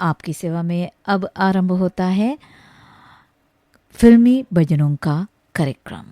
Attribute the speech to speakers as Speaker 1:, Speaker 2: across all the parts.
Speaker 1: आपकी सेवा में अब आरंभ होता है फिल्मी भजनों का कार्यक्रम।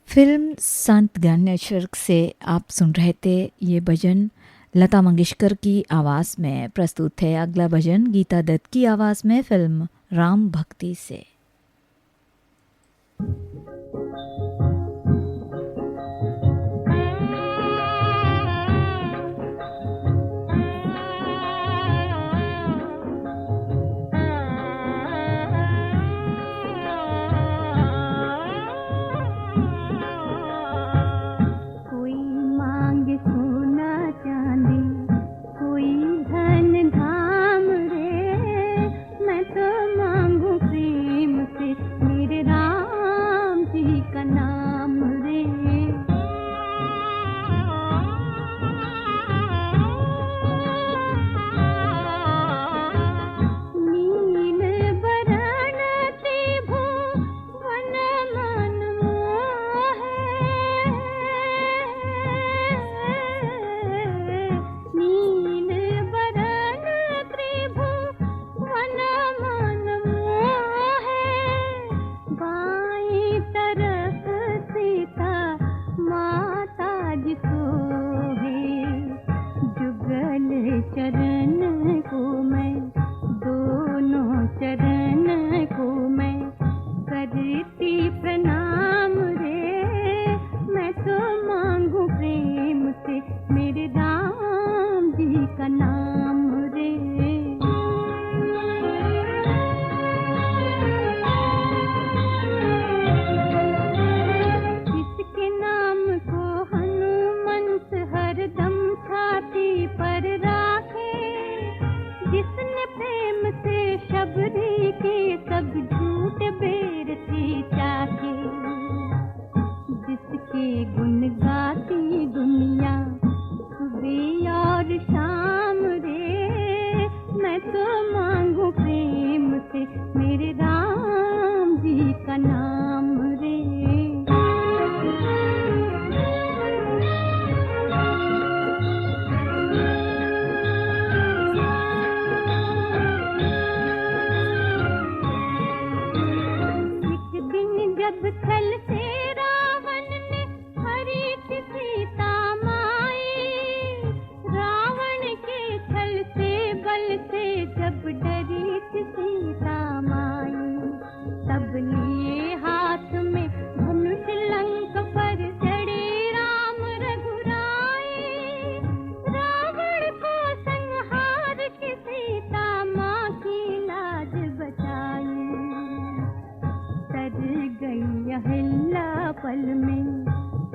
Speaker 1: फिल्म संत ज्ञानेश्वर से आप सुन रहे थे ये भजन लता मंगेशकर की आवाज़ में प्रस्तुत है। अगला भजन गीता दत्त की आवाज़ में फिल्म राम भक्ति से।
Speaker 2: का नाम रे।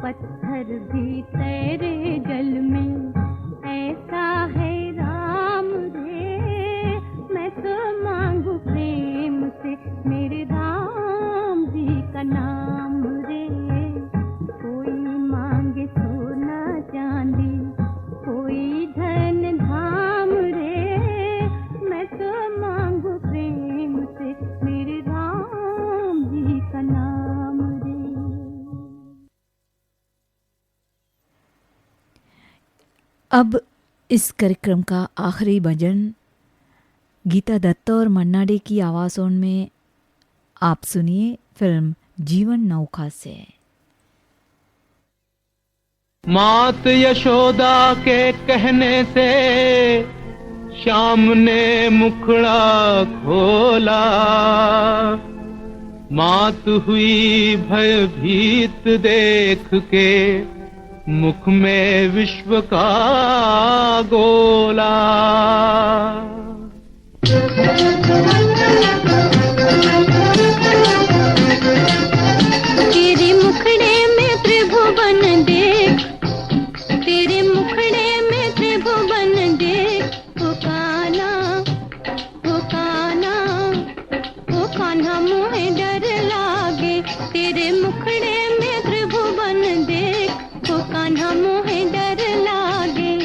Speaker 2: पत्थर भी तैरे जल में, ऐसा है राम रे। मैं तो मांगू प्रेम से मेरे राम जी का नाम रे। कोई मांगे सोना चांदी, कोई धन धाम रे। मैं तो मांगू प्रेम से मेरे राम जी का नाम रे।
Speaker 1: अब इस कार्यक्रम का आखिरी भजन गीता दत्त और मन्ना डे की आवाज़ों में आप सुनिए फिल्म जीवन नौका से।
Speaker 3: मात यशोदा के कहने से श्याम ने मुखड़ा खोला, मात हुई भयभीत देख के मुख में विश्व का गोला।
Speaker 2: तेरे मुखड़े में त्रिभुवन देख, तेरे मुखड़े में त्रिभुवन देख। ओ कान्हा, ओ कान्हा, ओ कान्हा मोहे डर लागे। तेरे मुखड़े में त्रिभुवन देख, ओ कान्हा मोहे डर लागे।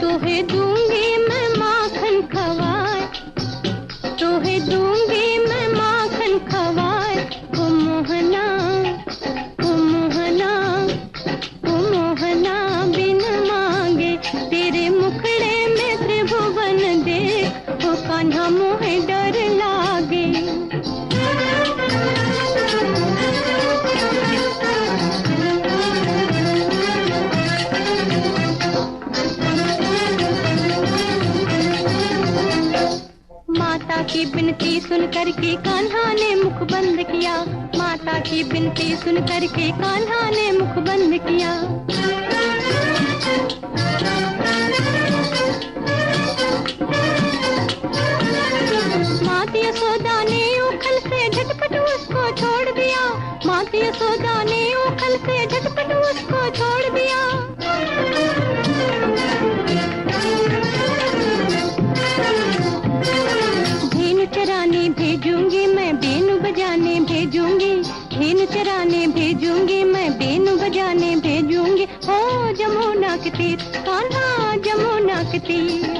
Speaker 2: तोहे दूंगी मैं माखन खवाए, तोहे दूंगी मैं माखन खवाए। ओ मोहना, ओ मोहना, ओ मोहना बिन मांगे। तेरे मुखड़े में त्रिभुवन देख, ओ कान्हा मोहे डर लागे। माता की बिनती सुन करके कान्हा ने मुख बंद किया। माता की बिनती सुन करके कान्हा ने मुख बंद किया। माता यशोदा ने उखल से झटपट उसको छोड़ दिया। माता यशोदा ने उखल से झटपट उसको छोड़ दिया। भेनु चराने भेजूंगी मैं, बेनु बजाने भेजूंगी। भेनु चराने भेजूंगी मैं, बेनु बजाने भेजूंगी। ओ जमुना के तीर कान्हा, जमुना के तीर।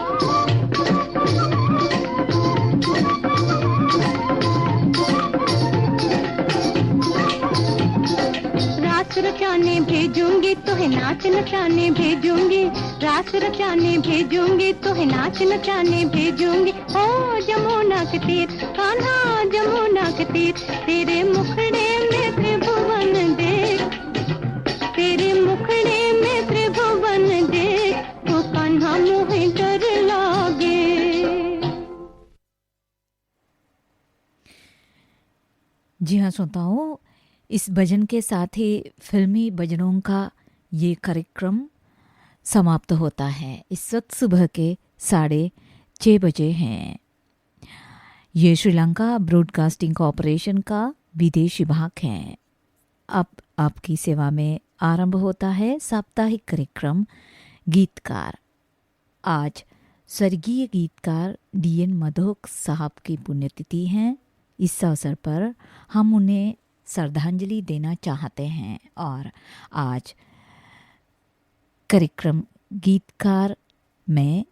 Speaker 2: रास रचाने भेजूंगी तोहे नाच नचाने भेजूंगी। रास रचाने भेजूंगी तोहे नाच नचाने भेजूंगी। ओ जमुना के तीर कान्हा, जमुना के तीर। तेरे मुखड़े में त्रिभुवन देख, तेरे मुखड़े में त्रिभुवन देख। ओ कान्हा मोहे डर लागे।
Speaker 1: जी हाँ श्रोताओं, इस भजन के साथ ही फिल्मी भजनों का ये कार्यक्रम समाप्त होता है। इस वक्त सुबह के 6:30 बजे हैं। ये श्रीलंका ब्रॉडकास्टिंग कॉरपोरेशन का विदेश विभाग है। अब आपकी सेवा में आरंभ होता है साप्ताहिक कार्यक्रम गीतकार। आज स्वर्गीय गीतकार DN मधोक साहब की पुण्यतिथि है। इस अवसर पर हम उन्हें श्रद्धांजलि देना चाहते हैं और आज कार्यक्रम गीतकार में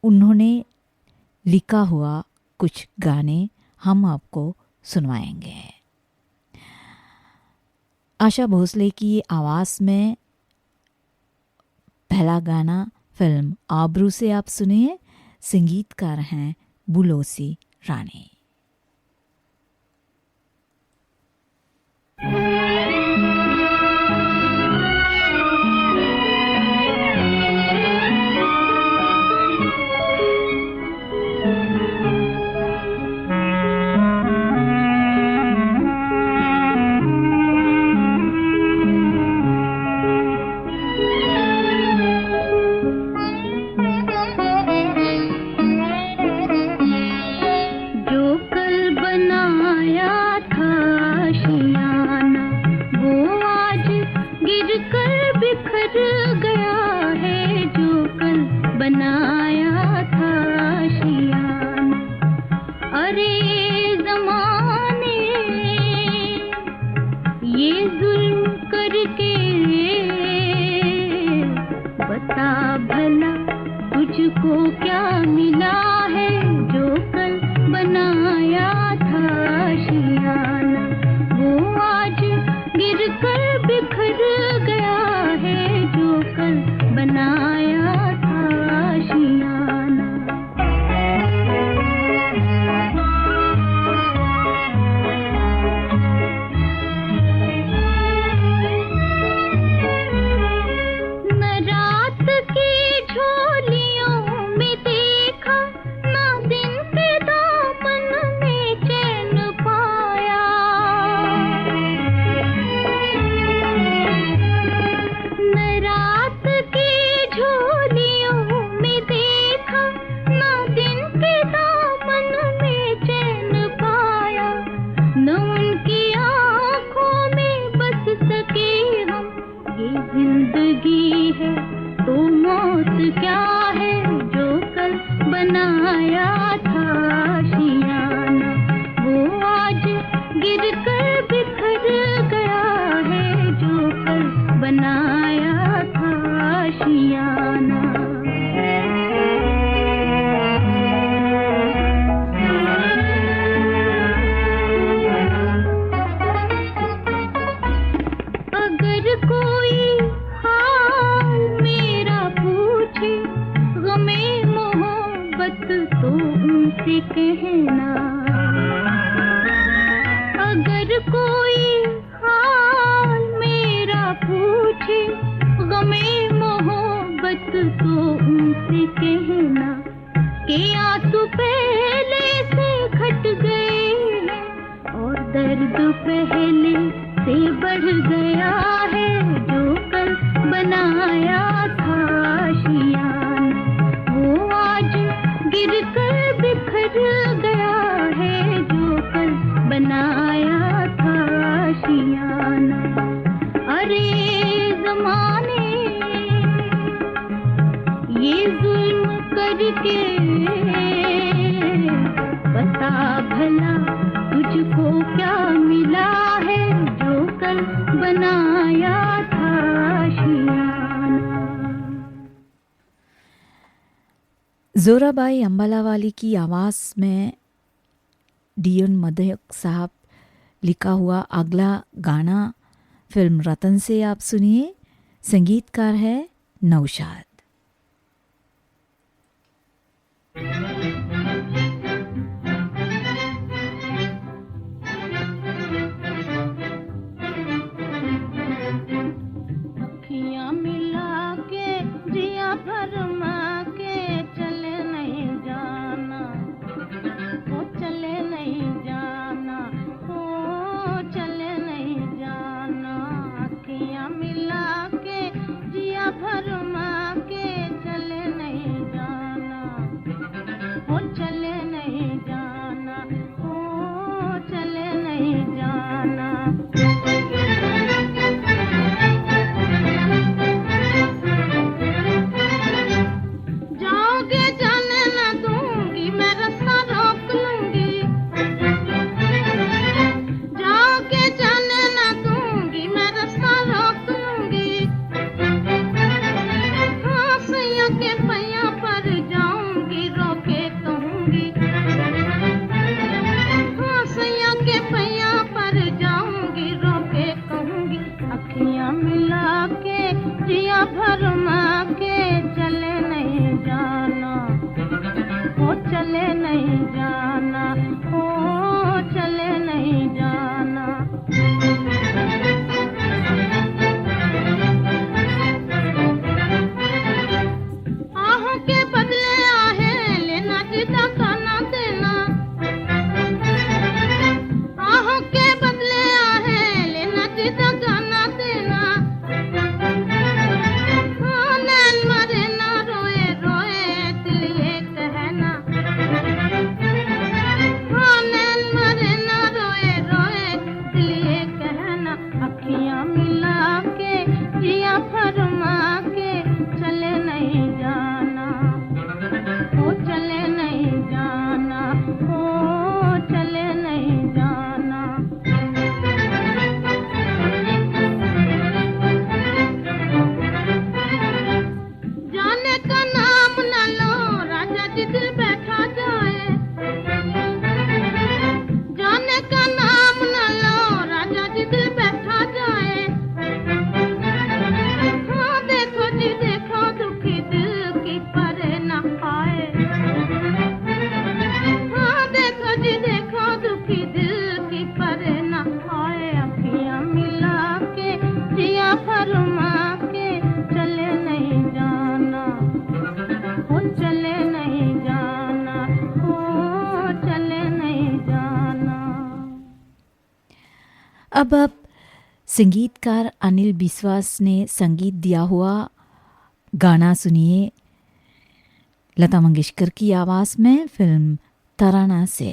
Speaker 1: उन्होंने लिखा हुआ कुछ गाने हम आपको सुनवाएंगे। आशा भोसले की आवाज़ में पहला गाना फिल्म आबरू से आप सुनिए। संगीतकार हैं बुलोसी रानी।
Speaker 2: ये जुल्म करके बता भला तुझको क्या मिला है जो कल बनाया था आशियाना, वो आज गिर कर बिखर गया है जो कल बनाया था आशियाना। न रात की झोलियों में देखा, ना दिन के दामन में चैन पाया। न रात की झोलियों में देखा, ना दिन के दामन में चैन पाया। न उनकी आँखों में बस सके हम, ये जिंदगी है तो मौत क्या है जो कल बनाया था आशियाना, वो आज गिर कर बिखर गया है जो कल बनाया था आशियाना। अगर कोई हाल मेरा पूछे, गमे मोहब्बत तो उनसे कहना। अगर कोई हाल मेरा पूछे, गमे मोहब्बत तो उनसे कहना कि आंसू पहले से घट गए हैं और दर्द पहले से बढ़ गया है जो कल बनाया था आशियाना, वो आज गिर कर बिखर गया है जो कल बनाया था आशियाना। अरे ज़माने ये जुल्म करके बता भला तुझको क्या मिला है जो कल बनाया था आशियाना।
Speaker 1: जोराबाई अंबालावाली की आवाज़ में डीएन मदक साहब लिखा हुआ अगला गाना फिल्म रतन से आप सुनिए। संगीतकार है नौशाद।
Speaker 2: अखियाँ मिला के जिया फरमा के चले नहीं जाना, ओ चले नहीं जाना, ओ चले नहीं जाना। अखियाँ मिला के जिया फरमा
Speaker 1: अब आप संगीतकार अनिल बिस्वास ने संगीत दिया हुआ गाना सुनिए लता मंगेशकर की आवाज़ में फिल्म तराना से।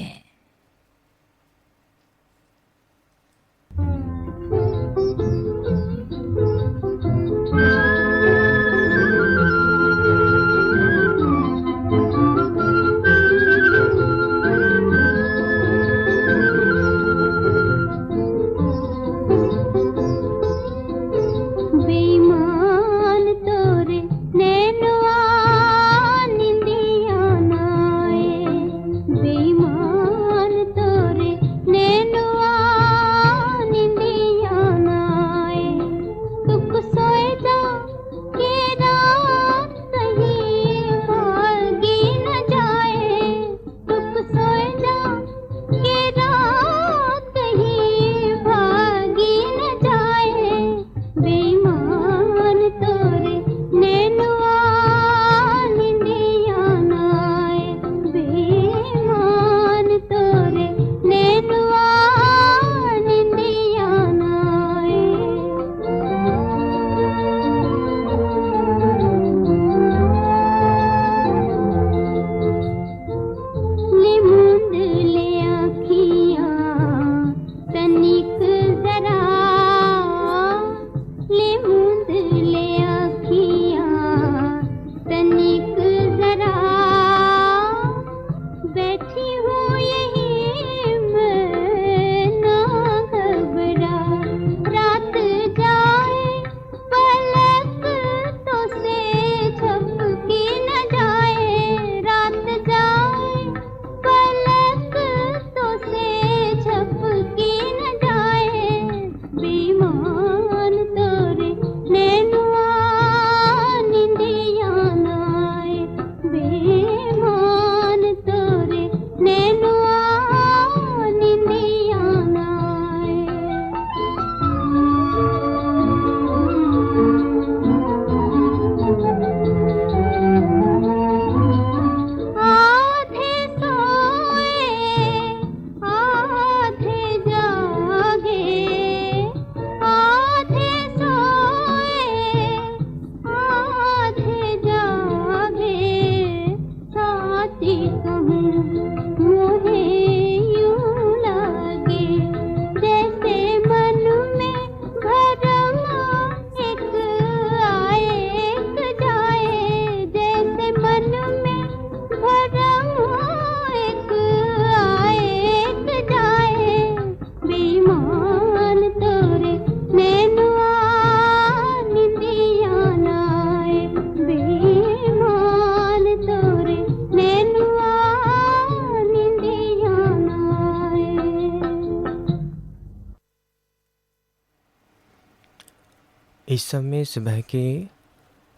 Speaker 4: इस समय सुबह के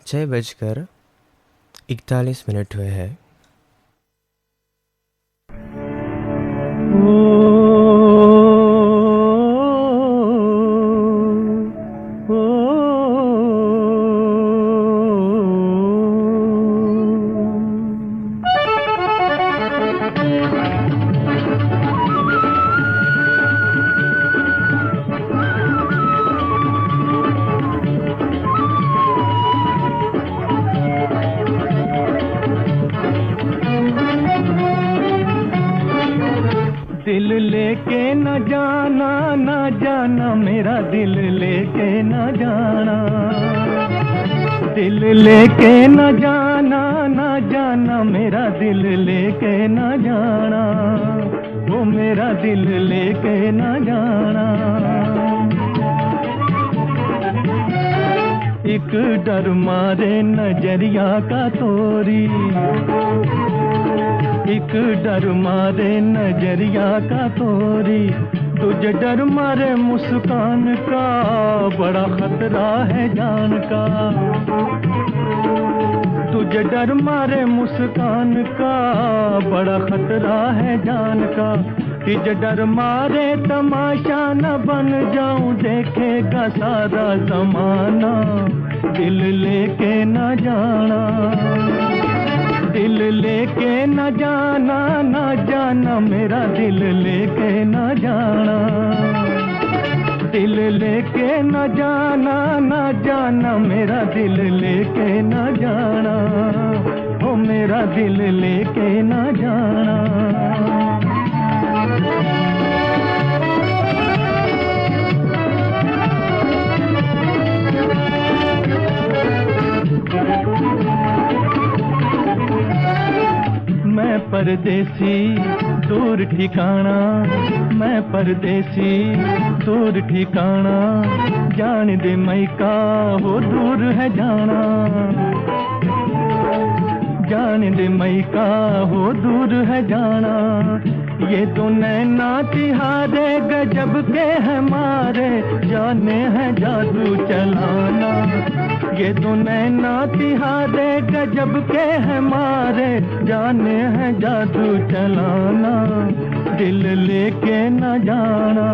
Speaker 4: 6:41 हुए हैं।
Speaker 3: दिल लेके न जाना, न जाना मेरा दिल लेके न जाना, दिल लेके न जाना, न जाना मेरा दिल लेके न जाना, वो मेरा दिल लेके न जाना। एक डर मारे नजरिया का तोरी, एक डर मारे नजरिया का तोरी, तुझे डर मारे मुस्कान का, बड़ा खतरा है जान का। तुझे डर मारे मुस्कान का, बड़ा खतरा है जान का। तुझे डर मारे तमाशा न बन जाऊं, देखेगा सारा जमाना, दिल लेके न जाना, दिल लेके न जाना, न जाना मेरा दिल लेके न जाना। दिल लेके न जाना, न जाना मेरा दिल लेके न जाना, ओ मेरा दिल लेके न जाना। मैं परदेसी दूर ठिकाना, मैं परदेसी दूर ठिकाना, जान दे मई का हो दूर है जाना, जान दे मई का हो दूर है जाना। ये तो नैना तिहारे गजब के हमारे, जाने हैं जादू चलाना। ये तो नैना तिहारे गजब के हमारे, जाने हैं जादू चलाना। दिल लेके न जाना,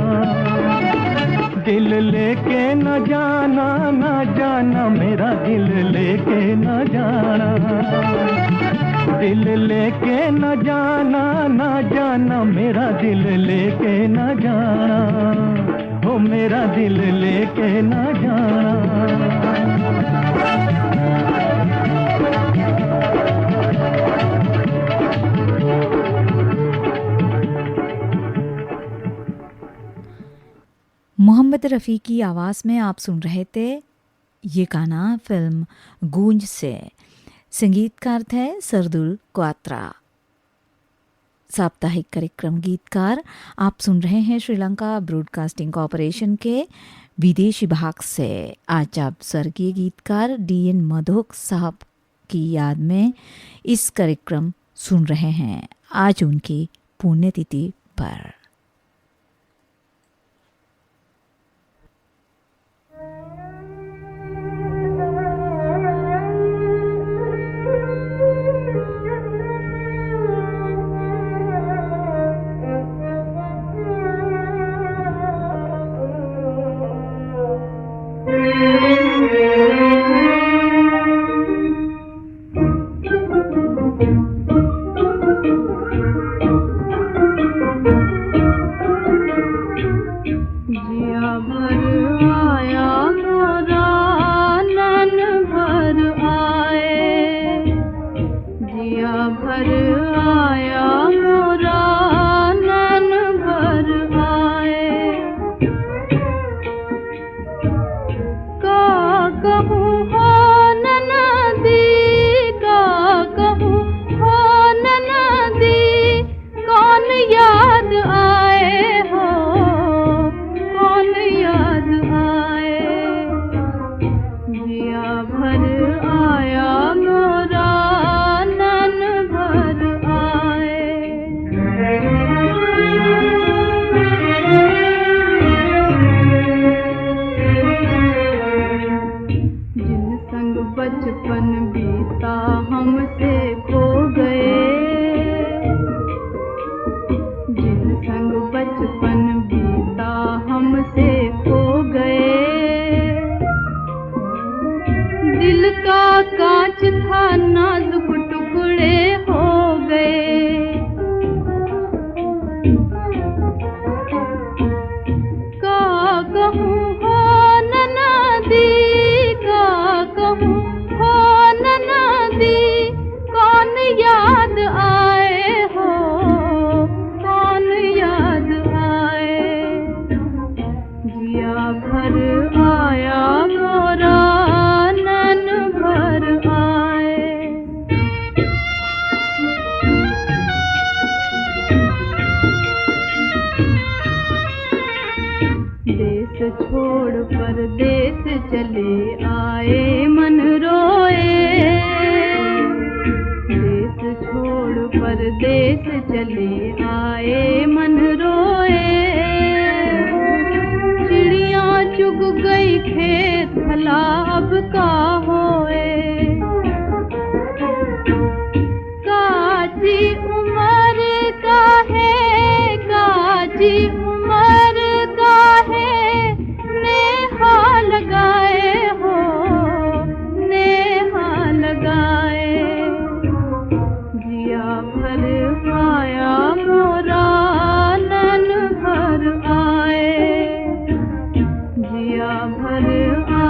Speaker 3: दिल लेके न जाना, न जाना मेरा दिल लेके न जाना, दिल लेके न जाना, न जाना मेरा दिल लेके न जाना, हो मेरा दिल लेके न जाना।
Speaker 1: मोहम्मद रफ़ी की आवाज़ में आप सुन रहे थे ये गाना फिल्म गूंज से। संगीतकार थे सरदुल क्वात्रा। साप्ताहिक कार्यक्रम गीतकार आप सुन रहे हैं श्रीलंका ब्रॉडकास्टिंग कॉरपोरेशन के विदेशी भाग से। आज आप स्वर्गीय गीतकार DN मधोक साहब की याद में इस कार्यक्रम सुन रहे हैं, आज उनकी पुण्यतिथि पर।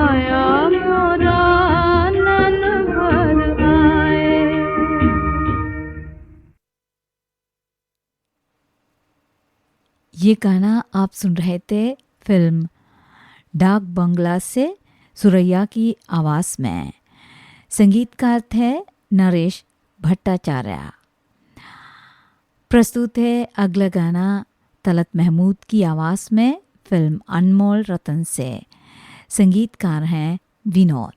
Speaker 2: आया मोरा नैन भर आए।
Speaker 1: ये गाना आप सुन रहे थे फिल्म डाक बंगला से सुरैया की आवाज़ में। संगीतकार थे नरेश भट्टाचार्य। प्रस्तुत है अगला गाना तलत महमूद की आवाज़ में फिल्म अनमोल रतन से। संगीतकार हैं विनोद।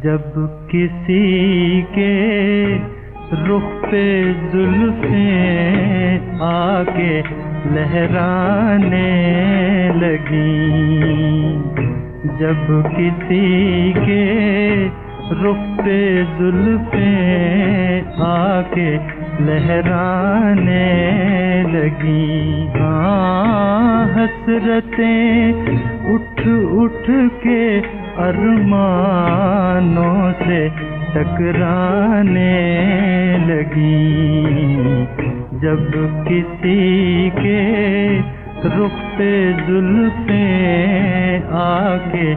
Speaker 3: जब किसी के रुख पे जुल्फें आके लहराने लगी, जब किसी के रुख पे जुल्फें आके लहराने लगी। हाँ हसरतें उठ उठ के अरमानों से टकराने लगी, जब किसी के रुख पे जुल्फें आके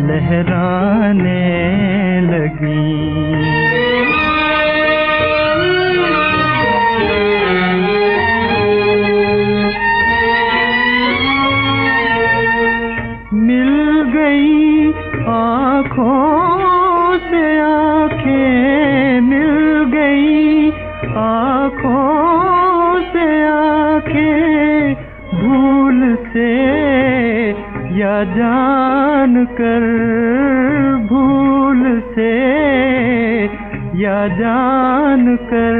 Speaker 3: लहराने लगी। मिल गई आँखों से आँखें, मिल गई आँखों से आँखें, भूल से या जान कर, भूल से या जान कर,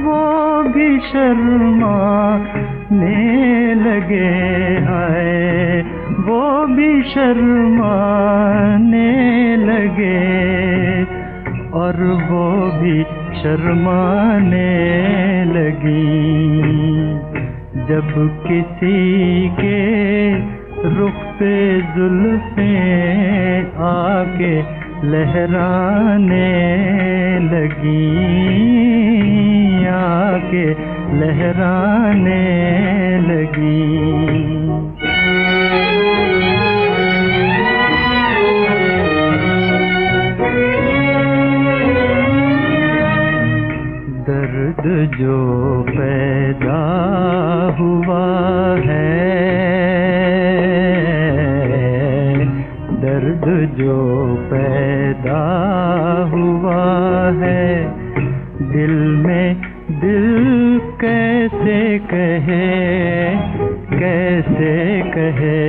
Speaker 3: वो भी शर्माने लगे हैं, वो भी शर्माने लगे, और वो भी शर्माने लगी, जब किसी के रुख पे जुल्फें आके लहराने लगी, आके लहराने लगी। दर्द जो पैदा हुआ है, दर्द जो पैदा हुआ है, दिल में दिल कैसे कहे, कैसे कहे,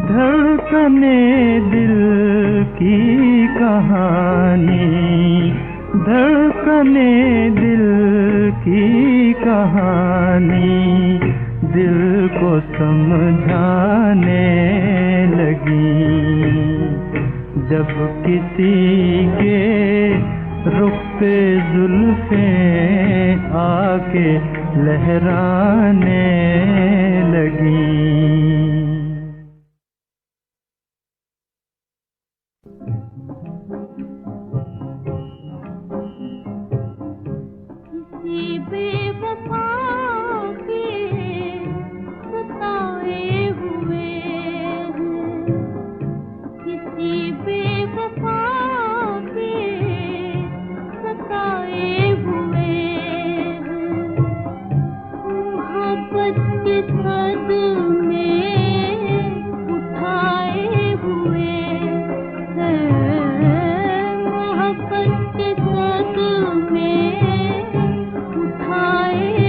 Speaker 3: धड़कने दिल की कहानी, धड़कने दिल की कहानी, दिल को समझाने लगी, जब किसी के रुख पे जुल्फें आके लहराने लगी।
Speaker 2: बेवफा के सताए हुए हैं, किसी बेवफा के सताए हुए हैं, मोहब्बत के सदमे उठाए हुए हैं, मोहब्बत के सदमे उठाए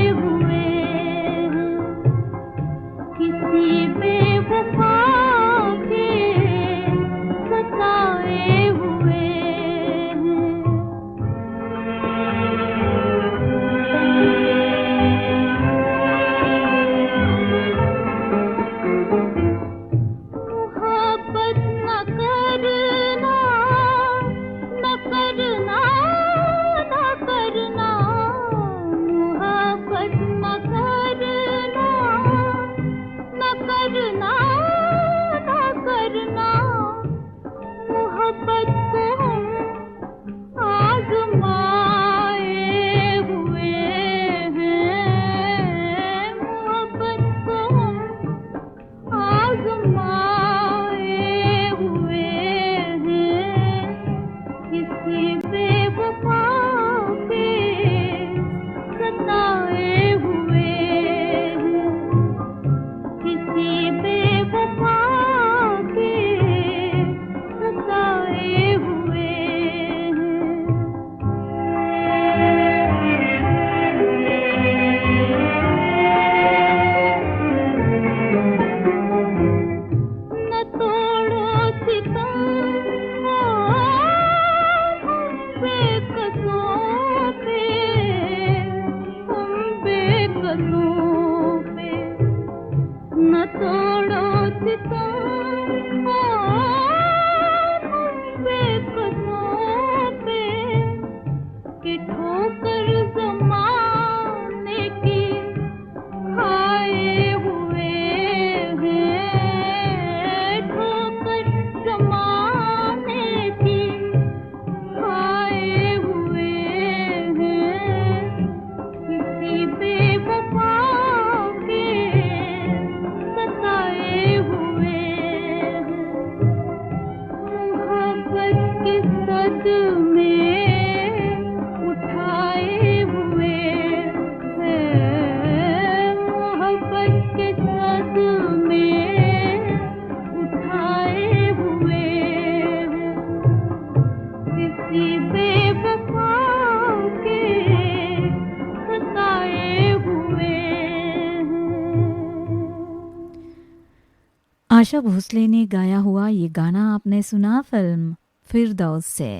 Speaker 1: आशा भोसले ने गाया हुआ ये गाना आपने सुना फिल्म फिरदौस से।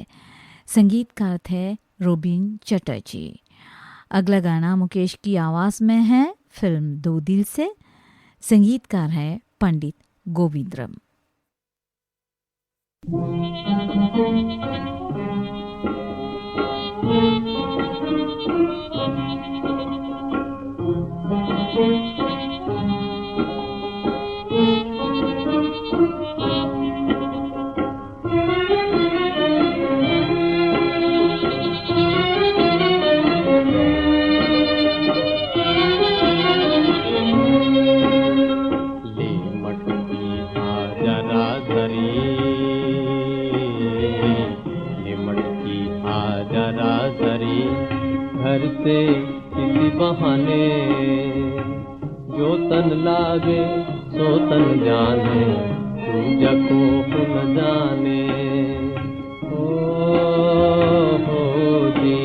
Speaker 1: संगीतकार थे रोबिन चटर्जी। अगला गाना मुकेश की आवाज़ में है फिल्म दो दिल से। संगीतकार है पंडित गोविंदराम।
Speaker 5: घर से किसी बहाने जो तन लागे सो तन जाने, तू जको न जाने। हो जी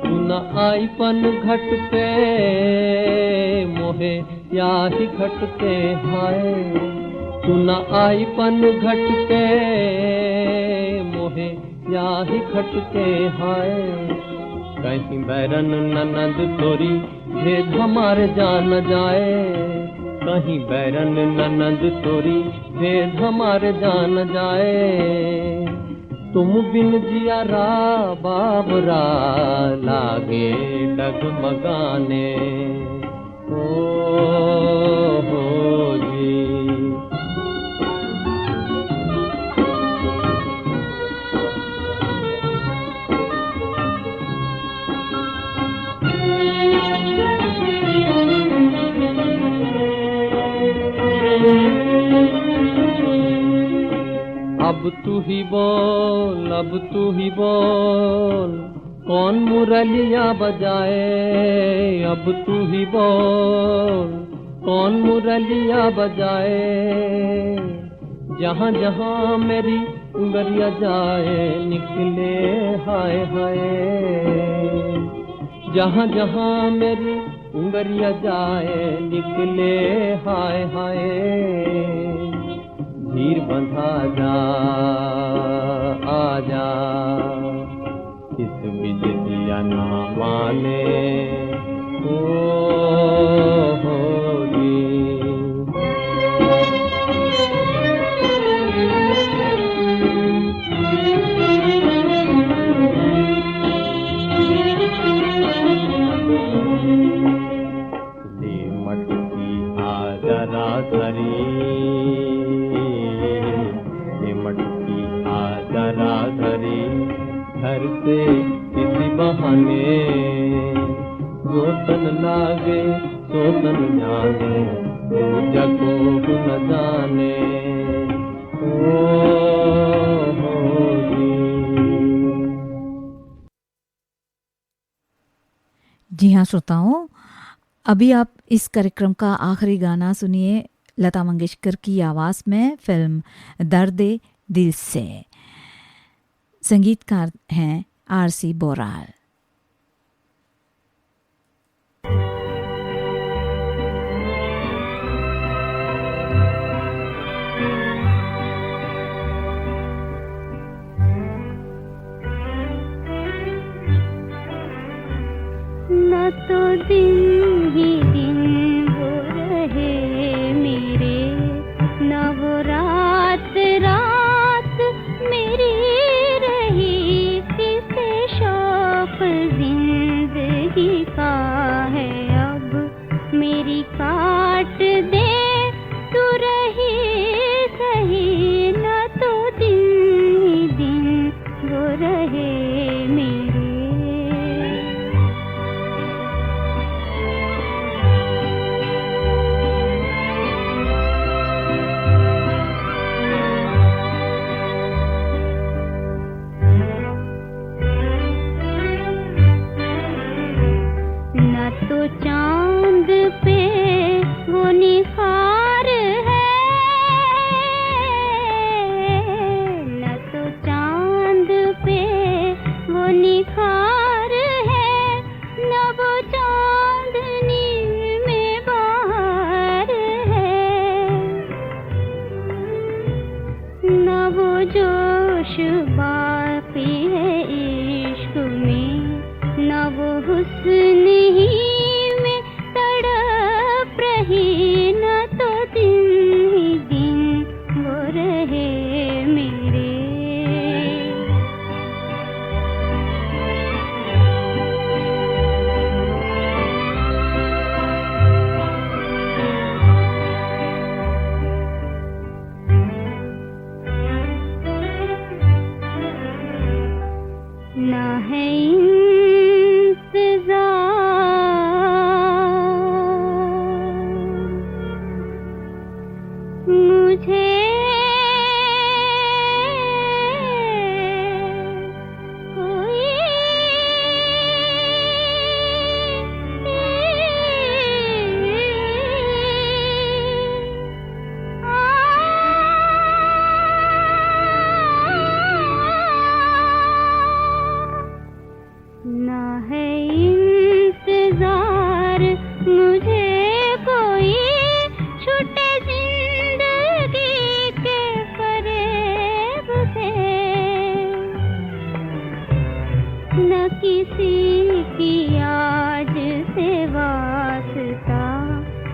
Speaker 5: तू न आई पन घट पे मोहे या ही घटके हाय, तू न आई पन घटके मोहे या ही घटके हाय। कहीं बैरन ननद तोरी भेद हमारे जान जाए, कहीं बैरन ननद तोरी भेद हमारे जान जाए। तुम बिन जिया रा बाबरा लागे डगमगाने। हो जी अब तू ही बोल, अब तू ही बोल, कौन मुरलिया बजाए। अब तू ही बोल, कौन मुरलिया बजाए। जहाँ जहाँ मेरी उंगलियाँ जाए निकले हाय हाय। जहाँ जहाँ मेरी उंगलियाँ जाए निकले हाय हाय। धीर बंधा जा आजा, किस बिजलिया ना माने। हो जी ले मटकी आजा राधरी, ले मटकी आजा राधरी। घर से किसी बहाने जो तन लागे सो तन जाने, तू जको न जाने। हो जी
Speaker 1: जी हाँ श्रोताओं, अभी आप इस कार्यक्रम का आखिरी गाना सुनिए लता मंगेशकर की आवाज़ में फिल्म दर्द दिल से। संगीतकार हैं आर.सी. बोराल।
Speaker 2: न तो दिन ही दिन वो रहे मेरे, न वो रात रात मेरी रही। किसे शौक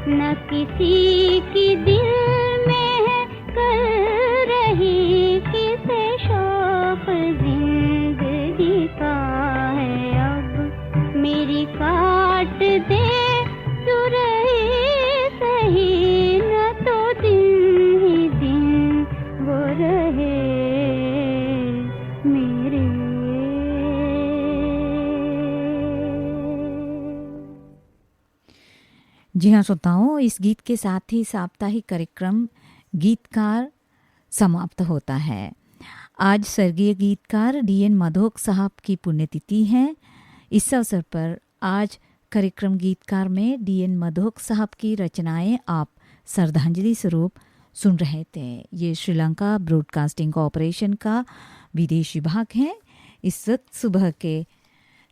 Speaker 2: न किसी की दिल में है कर रही किसे शौक जिंदगी का है अब मेरी काट दे तू रही सही न तो दिन ही दिन वो रहे मेरे।
Speaker 1: जी हाँ श्रोताओं, इस गीत के साथ ही साप्ताहिक कार्यक्रम गीतकार समाप्त होता है। आज स्वर्गीय गीतकार डीएन माधोक साहब की पुण्यतिथि है। इस अवसर पर आज कार्यक्रम गीतकार में डीएन माधोक साहब की रचनाएं आप श्रद्धांजलि स्वरूप सुन रहे थे। ये श्रीलंका ब्रॉडकास्टिंग कॉरपोरेशन का विदेश विभाग है। इस वक्त सुबह के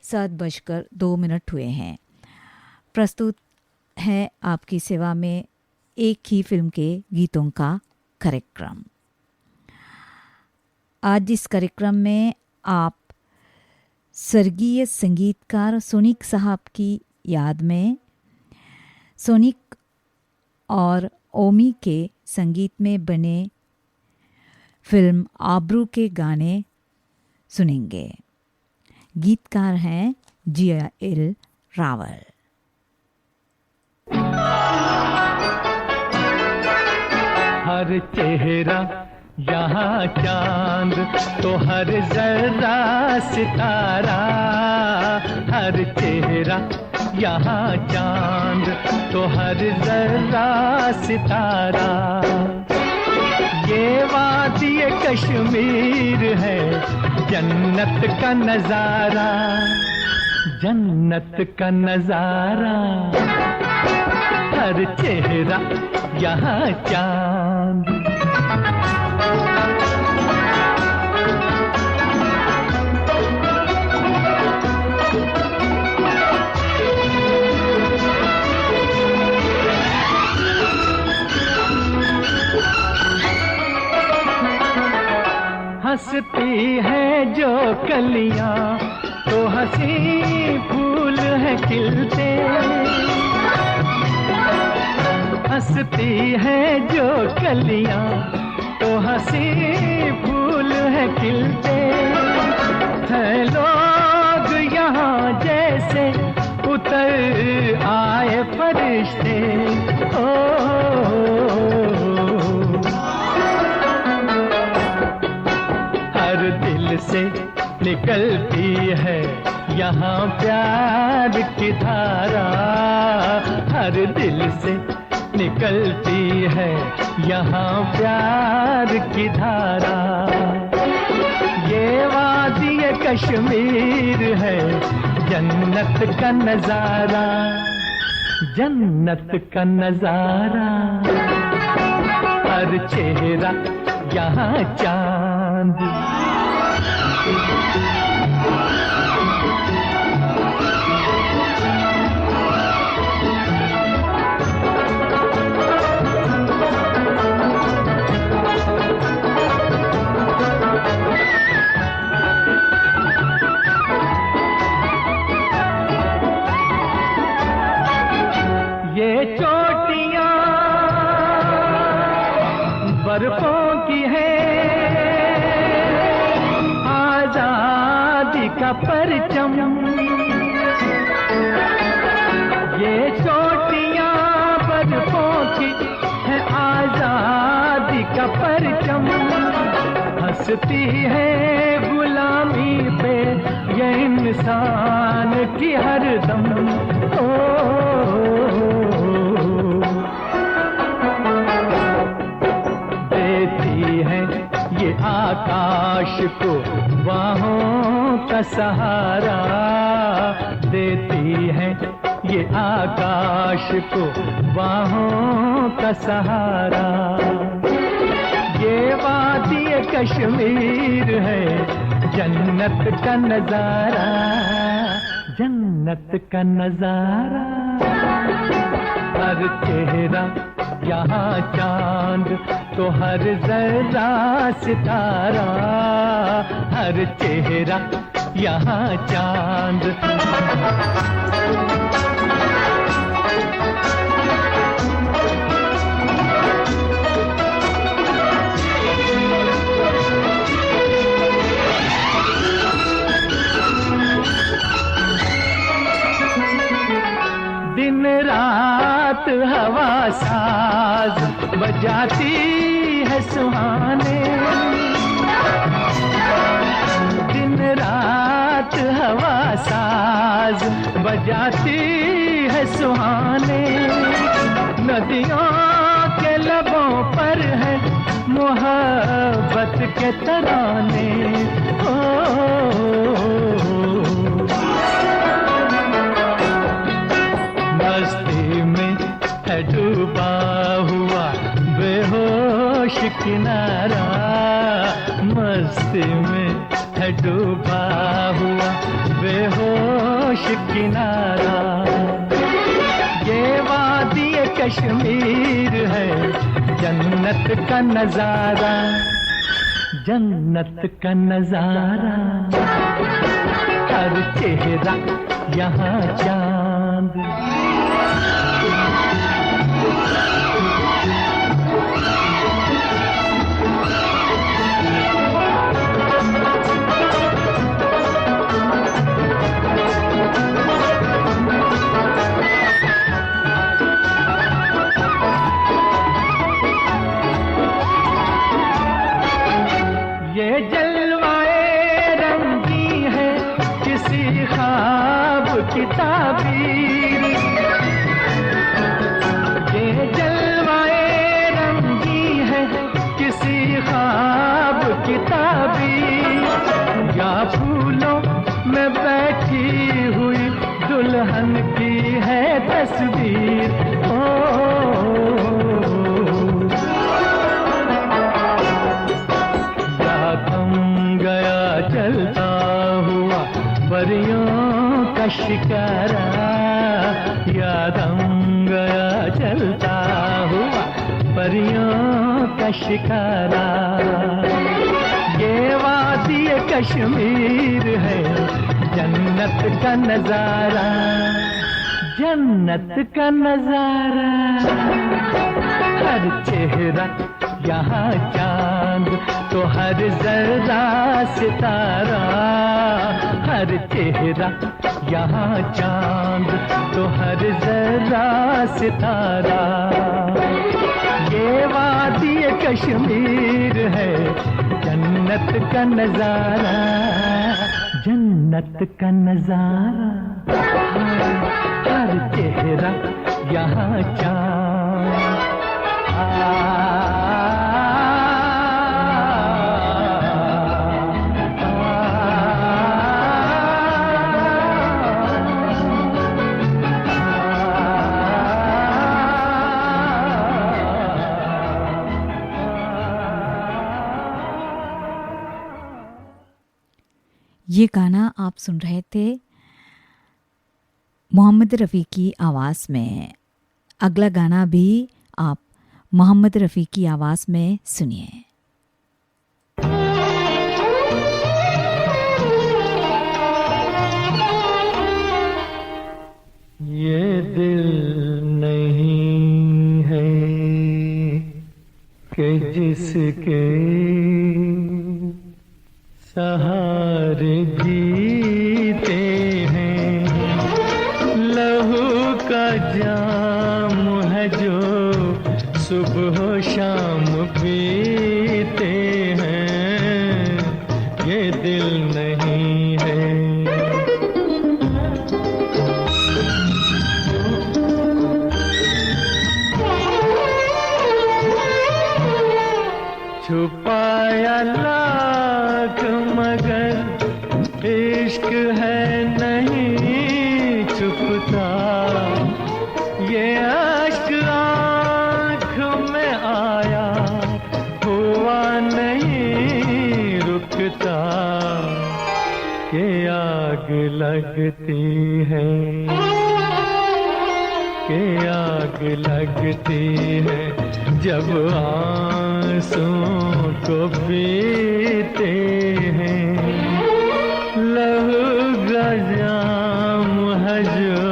Speaker 1: 7:02 हुए हैं। प्रस्तुत है आपकी सेवा में एक ही फिल्म के गीतों का कार्यक्रम। आज इस कार्यक्रम में आप स्वर्गीय संगीतकार सोनिक साहब की याद में सोनिक और ओमी के संगीत में बने फिल्म आबरू के गाने सुनेंगे। गीतकार हैं GL रावल।
Speaker 3: हर चेहरा यहाँ चांद तो हर जरा सितारा, हर चेहरा यहाँ चांद तो हर जरा सितारा। ये वादी कश्मीर है जन्नत का नजारा, जन्नत का नजारा। हर चेहरा यहाँ चांद। हंसती है जो कलियां तो हंसी फूल है खिलते, हंसती है जो कलियां तो हंसी फूल है खिलते। हैं लोग यहाँ जैसे उतर आए फरिश्ते, हर दिल से निकलती है यहाँ प्यार की धारा, हर दिल से निकलती है यहाँ प्यार की धारा। ये वादी कश्मीर है जन्नत का नजारा, जन्नत का नजारा। हर चेहरा यहाँ चांद। ये चोटियां बर्फों की है, आजादी का परचम। ये चोटियां बर्फों की है, आजादी का परचम। हंसती है गुलामी पे ये इंसान की हरदम। देती है ये आकाश को बाहों का सहारा, देती है ये आकाश को बाहों का सहारा। ये वादी कश्मीर है जन्नत का नजारा, जन्नत का नजारा। हर चेहरा यहाँ चांद तो हर जरा सितारा, हर चेहरा यहाँ चांद। साज बजाती है सुहाने, दिन रात हवा साज बजाती है सुहाने। नदियों के लबों पर है मोहब्बत के तराने। मस्ती में है डूबा हुआ बेहोश किनारा, मस्ती में है डूबा हुआ बेहोश किनारा। ये वादी कश्मीर है जन्नत का नजारा, जन्नत का नजारा। हर चेहरा यहाँ चांद, ये जलवाए रंगी है किसी ख्वाब की ताबीर। ये जलवाए रंगी है किसी ख्वाब की ताबीर, या फूलों में बैठी हुई दुल्हन की है तस्वीर। चलता हुआ परियों का शिकारा, याद गया चलता हुआ परियों का शिकारा। ये वादी कश्मीर है जन्नत का नजारा, जन्नत का नजारा। हर चेहरा यहाँ चांद तो हर जर्रा सितारा, हर चेहरा यहाँ चांद तो हर जर्रा सितारा। ये वादी कश्मीर है जन्नत का नजारा, जन्नत का नजारा। हर चेहरा यहाँ चांद।
Speaker 1: ये गाना आप सुन रहे थे मोहम्मद रफ़ी की आवाज़ में। अगला गाना भी आप मोहम्मद रफ़ी की आवाज़ में सुनिए।
Speaker 3: ये दिल नहीं है कि जिसके सहारे जीते हैं, लहू का जाम है जो सुबह शाम पीते हैं। ये दिल नहीं है छुपाया लाख मगर इश्क है नहीं छुपता। ये अश्क आँख में आया हुआ नहीं रुकता। के आग लगती है, के आग लगती है जब आंसुओं को पीते हैं। लहू का जाम है जो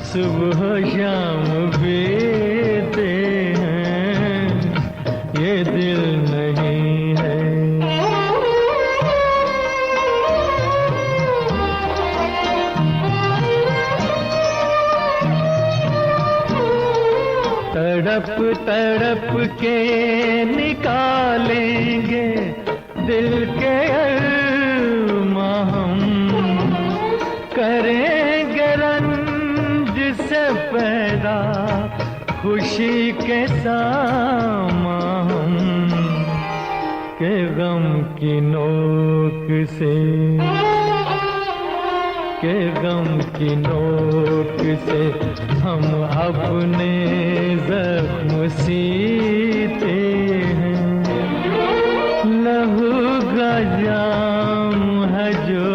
Speaker 3: सुबह शाम पीते हैं। ये दिल नहीं है तड़प तड़प के निकालेंगे दिल के अरमां हम, करेंगे रंज से पैदा खुशी के सामां हम, के गम की नोक से, के गम की नोक से हम अपने जख्म सीते हैं। लहू का जाम है जो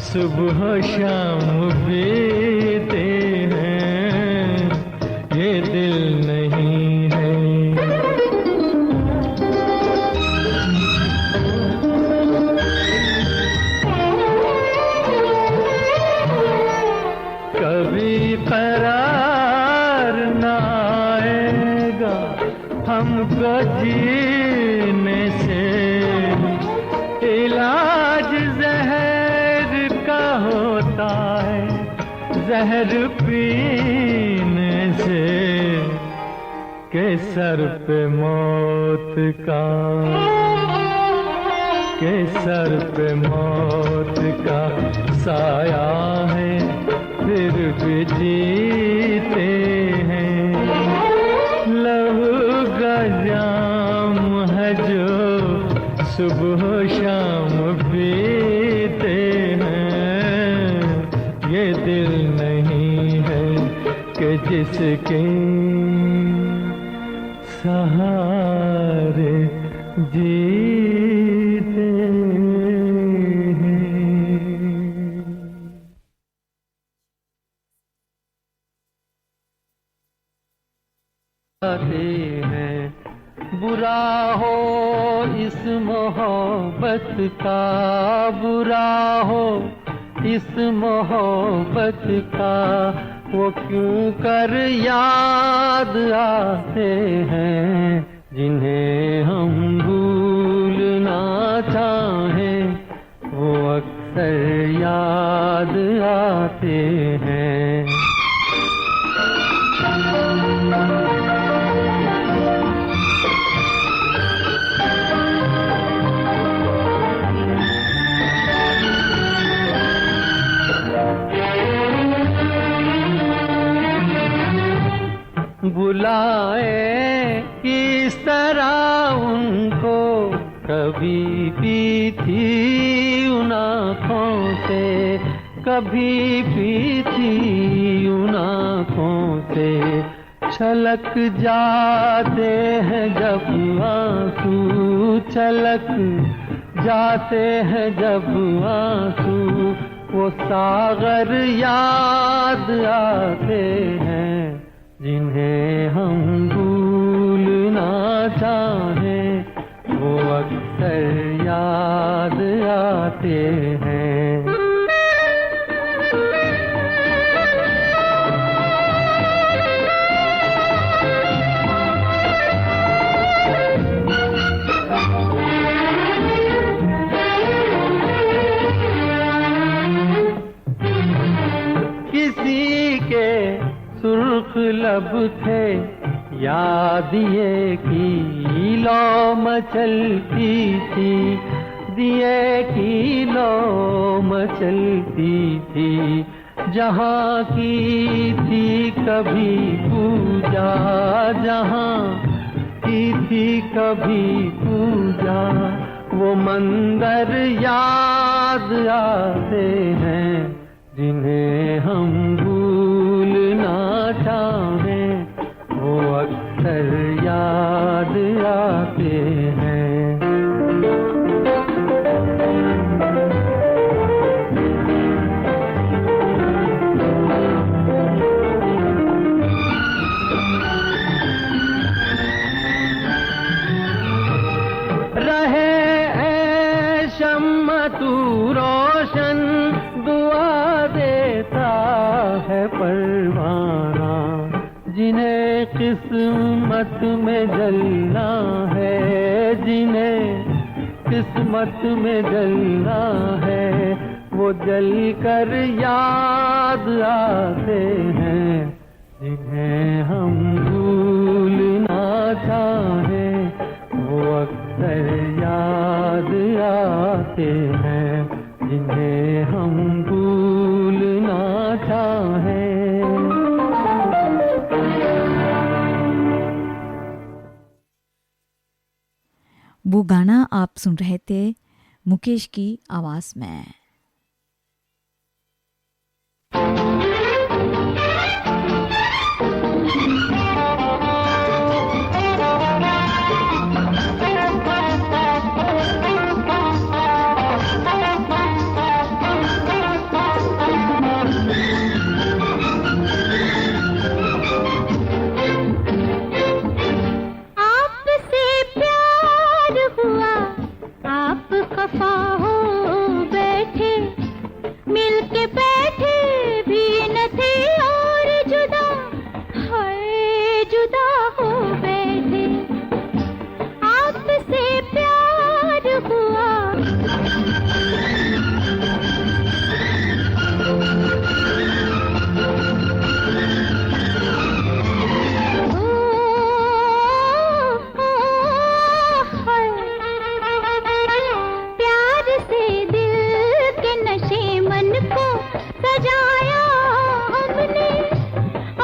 Speaker 3: सुबह शाम पीते हैं, ये दिल नहीं है। कभी करार न आएगा हमको जीने से, इलाज जहर का होता है जहर पीने से, के सर पे मौत का, के सर पे मौत का साया है फिर भी जीते हैं। लहू का जाम है जो सुबह शाम पीते हैं, ये दिल नहीं है कि जिसके सहारे जीते हैं। हैं बुरा हो इस मोहब्बत का, बुरा हो इस मोहब्बत का, वो क्यों कर याद आते हैं जिन्हें हम भूलना चाहें, वो अक्सर याद आते हैं। बुलाए किस तरह उनको, कभी पी थी उन आँखों से, कभी पी थी उन आँखों से, छलक जाते हैं जब आंसू, छलक जाते हैं जब आंसू, वो सागर याद आते हैं जिन्हें हम भूलना चाहें, वो अक्सर याद आते हैं। किसी के सुर्ख लब थे याद ये की लो मचलती थी, दिए की लो मचलती थी, जहाँ की थी कभी पूजा, जहाँ की थी कभी पूजा, वो मंदिर याद आते हैं जिन्हें हम भूलना चाहें, वो अक्सर याद आते हैं। रहे ऐ शम्मा तू रोशन, दुआ देता है परवाना, जिन्हें किस्मत में जलना है, जिन्हें किस्मत में जलना है, वो जल कर याद आते हैं जिन्हें हम भूलना चाहें वो अक्सर याद आते हैं, जिन्हें हम भूलना चाहें।
Speaker 1: वो गाना आप सुन रहे थे मुकेश की आवाज में।
Speaker 2: खफा हो बैठे, मिलके बैठे भी न थे और जुदा, हाय जुदा हो बैठे। आपसे प्यार हुआ, सजाया हमने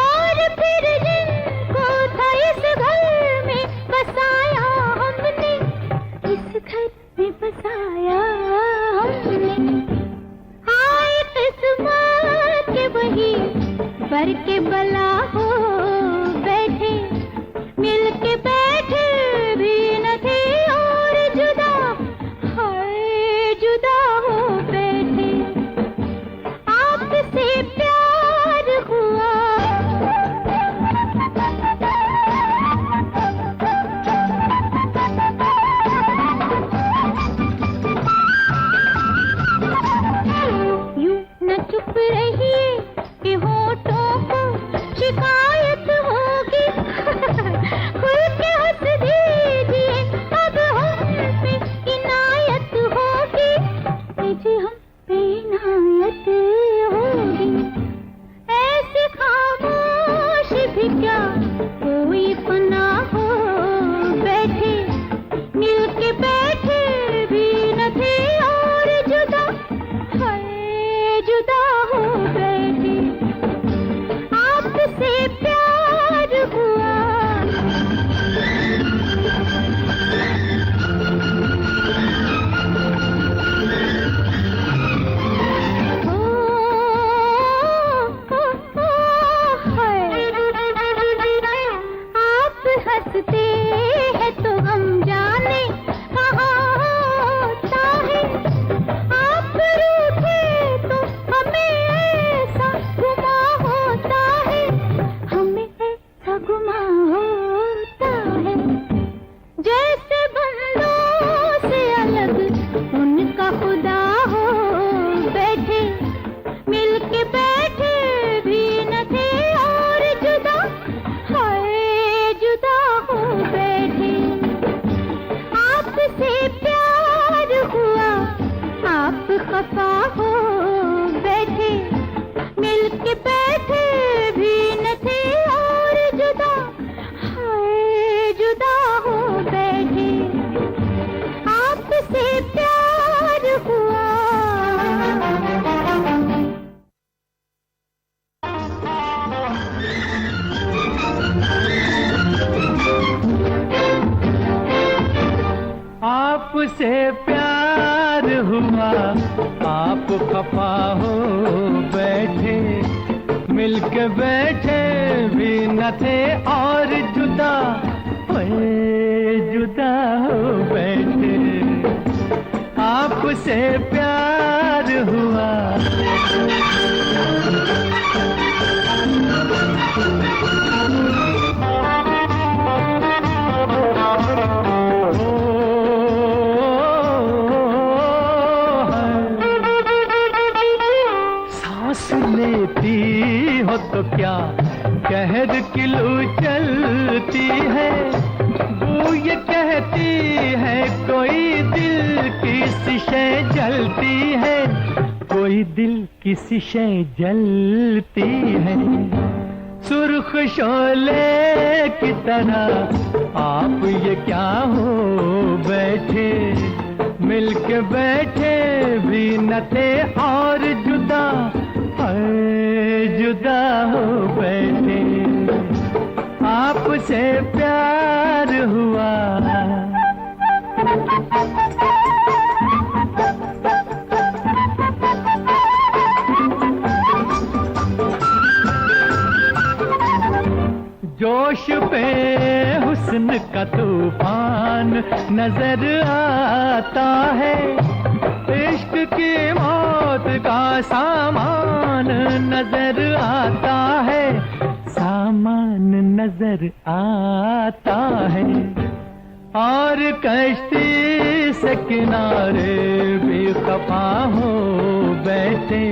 Speaker 2: और फिर जिनको था इस घर में बसाया हमने, इस घर में बसाया हमने। हाय किस्मत के वही बर के बला हो बैठे, मिल के बैठे भी न थे और जुदा, हाय जुदा हो बैठे। से प्यार हुआ, यूं न चुप रहिए कि होठों को शिकायत होगी, खुल के हंस दीजिए अब हम पे इनायत होगी, मुझे हम पे इनायत होगी। ऐसे खामोश भी क्या कोई फना हो बैठे, मिल के बैठे भी न थे और जुदा, हाय जुदा हो बैठे। आपसे प्यार हुआ, हंसते हैं तो हम जाने कहाँ होता है, आप रूठे तो हमें ऐसा गुमा होता है, हमें ऐसा गुमा होता है। जैसे बंदों से अलग उनका खुदा हो बैठे, मिल के बैठे भी न थे और जुदा, हाय जुदा हो बैठे। आपसे प्यार हुआ, आप खफा हो बैठे, मिल के बैठे भी न थे और जुदा, हाय जुदा हो बैठे। आपसे प्यार हुआ।
Speaker 3: आपसे प्यार हुआ, आप खफा हो बैठे, मिलके बैठे भी न थे और जुदा, ओए जुदा हो बैठे। आपसे प्यार हुआ, लेती हो तो क्या कहर किलो चलती है, वो ये कहती है कोई दिल की शय जलती है, कोई दिल की शय जलती है। सुर्ख शोले की तरह आप ये क्या हो बैठे, मिलके बैठे भी न थे और जुदा, जुदा हो बैठे। आपसे प्यार हुआ, जोश पे हुस्न का तूफान नजर आता है, इश्क की मौत का सामान नजर आता है, सामान नजर आता है। और कश्ती से किनारे भी खफा हो बैठे,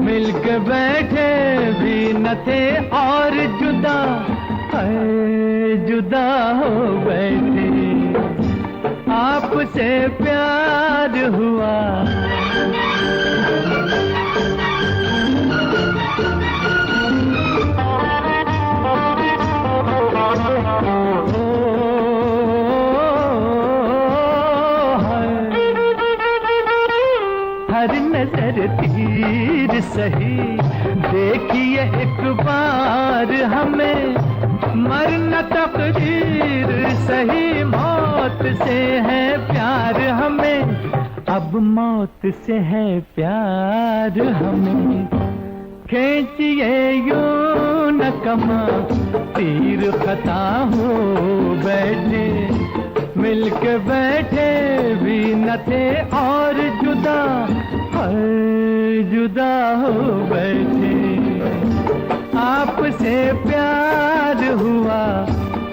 Speaker 3: मिलके बैठे भी न थे और जुदा, जुदा हो बैठे। आपसे प्यार हुआ, हर नजर तीर सही, देखिए एक बार हमें, मरना तकदीर सही, मौत से है प्यार हमें, अब मौत से है प्यार हमें। खींचिए यूं न कमा, तीर खता हो बैठे, मिलके बैठे भी न थे और जुदा, जुदा हो बैठे। आपसे प्यार हुआ,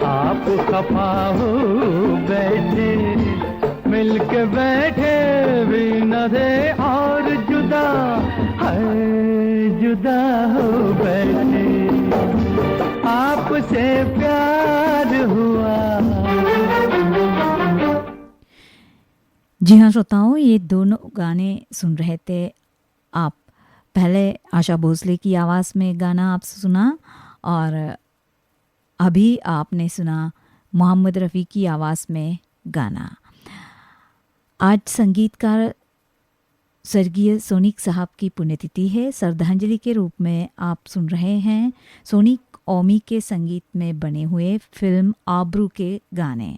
Speaker 3: आप खफा हो बैठे, मिलके बैठे भी न थे और जुदा, जुदा हो बैठे। आपसे प्यार हुआ।
Speaker 1: जी हाँ श्रोताओं, ये दोनों गाने सुन रहे थे आप। पहले आशा भोसले की आवाज़ में गाना आप सुना, और अभी आपने सुना मोहम्मद रफ़ी की आवाज़ में गाना। आज संगीतकार स्वर्गीय सोनिक साहब की पुण्यतिथि है। श्रद्धांजलि के रूप में आप सुन रहे हैं सोनिक ओमी के संगीत में बने हुए फिल्म आबरू के गाने।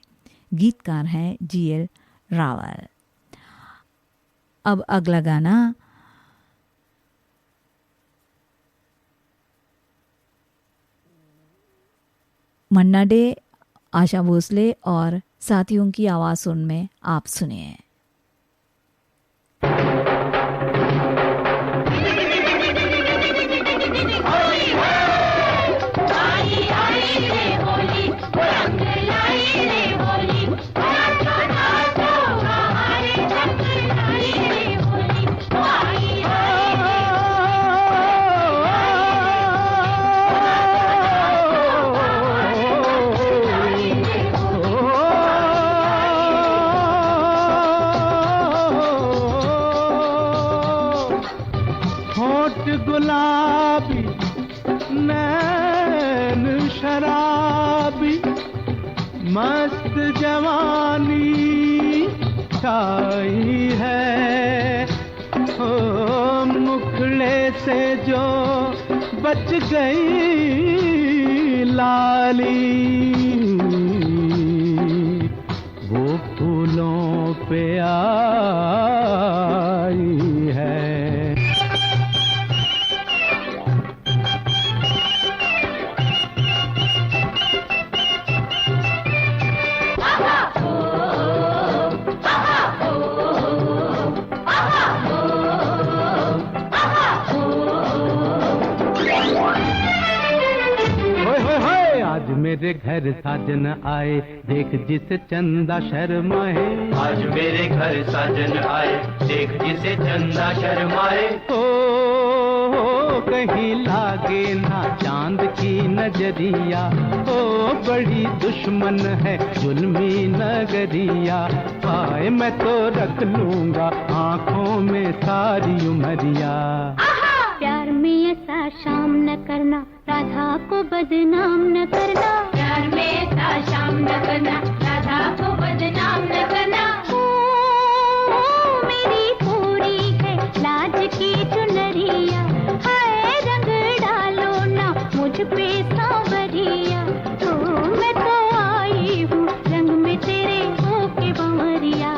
Speaker 1: गीतकार हैं GL रावल। अब अगला गाना मन्ना डे, आशा भोसले और साथियों की आवाज़ों में आप सुनिए।
Speaker 3: गुलाबी नैन शराबी, मस्त जवानी छाई है, ओ मुखड़े से जो बच गई लाली, वो फूलों पे आई है। मेरे घर साजन आए, देख जिसे चंदा शर्माए।
Speaker 6: आज मेरे घर साजन आए, देख जिसे चंदा शर्माए।
Speaker 3: ओ कहीं लागे ना चांद की नजरिया, ओ बड़ी दुश्मन है जुल्मी नगरिया। आए मैं तो रख लूंगा आंखों में सारी उमरिया।
Speaker 2: प्यार में ऐसा शाम न करना, राधा को बदनाम न करना, प्यार में शाम न करना, राधा को बदनाम न करना। ओ मेरी पूरी है लाज की चुनरिया, हाय रंग डालो ना मुझ पे सांवरिया। तो मैं तो आई हूँ रंग में तेरे होके बंवरिया।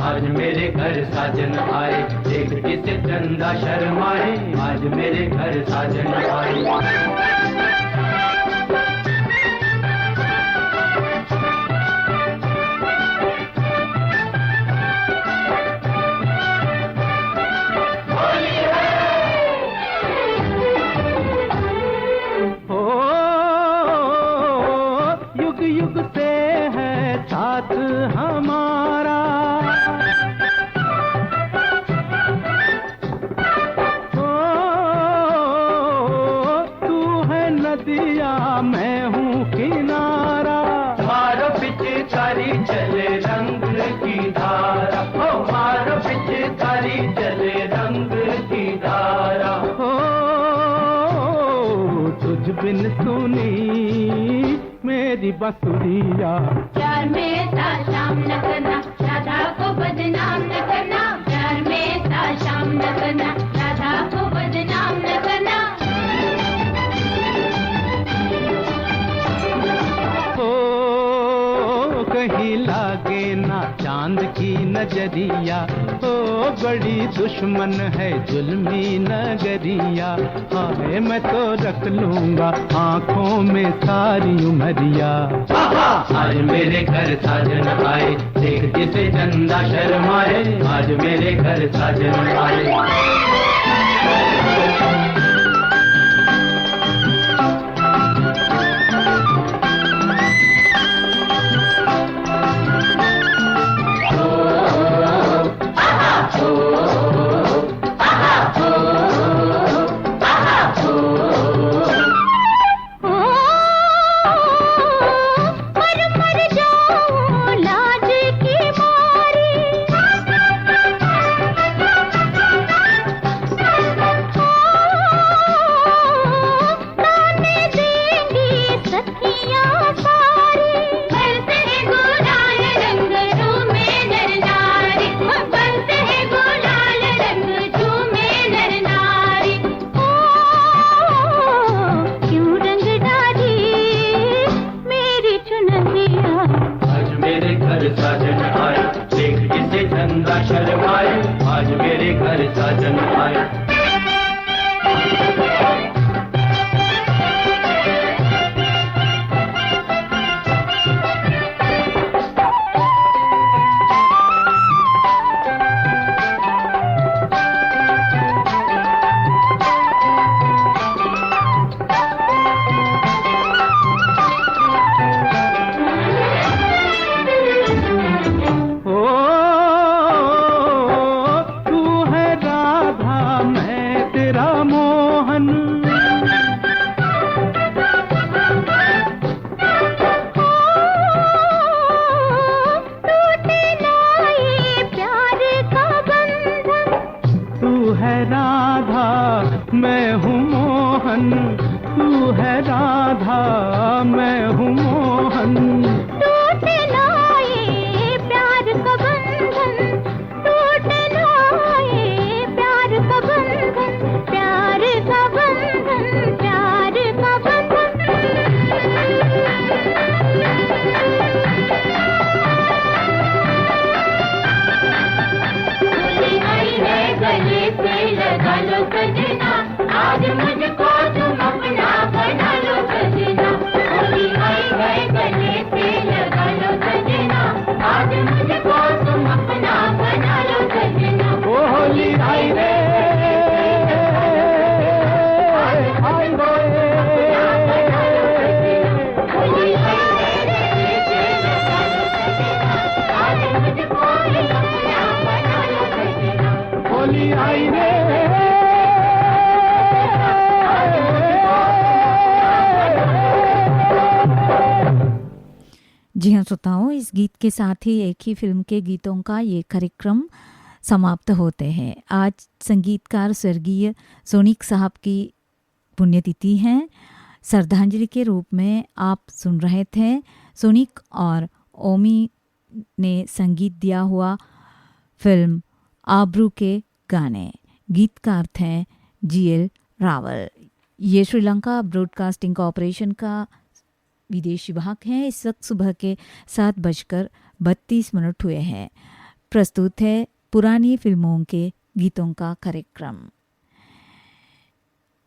Speaker 6: आज मेरे घर साजन आए, देख किसे चंदा शर्माए, आज मेरे घर साजन आए।
Speaker 3: युग युग से है साथ हमारा, तू है नदिया मैं हूँ किनारा।
Speaker 6: मारो पिचकारी चले रंग की धारा, ओ मारो पिचकारी चले रंग की धारा।
Speaker 3: तुझ बिन सुनी मेरी बसुरिया,
Speaker 2: प्यार में शाम न करना, राधा को बदनाम न करना, प्यार में शाम न करना, राधा को बदनाम न करना।
Speaker 3: ओ कहीं लागे ना चांद की नजरिया, ओ बड़ी दुश्मन है जुल्मी नगरिया। हाय मैं तो रख लूंगा आंखों में सारी उमरिया।
Speaker 6: आज मेरे घर साजन आए, देख जिसे चंदा शर्माए, आज मेरे घर साजन आए।
Speaker 1: जी हाँ श्रोताओं, इस गीत के साथ ही एक ही फिल्म के गीतों का ये कार्यक्रम समाप्त होते हैं। आज संगीतकार स्वर्गीय सोनिक साहब की पुण्यतिथि हैं। श्रद्धांजलि के रूप में आप सुन रहे थे सोनिक और ओमी ने संगीत दिया हुआ फिल्म आबरू के गाने। गीतकार थे GL रावल। ये श्रीलंका ब्रॉडकास्टिंग कॉरपोरेशन का विदेशी विभाग है। इस वक्त सुबह के 7:32 हुए हैं। प्रस्तुत है पुरानी फिल्मों के गीतों का कार्यक्रम।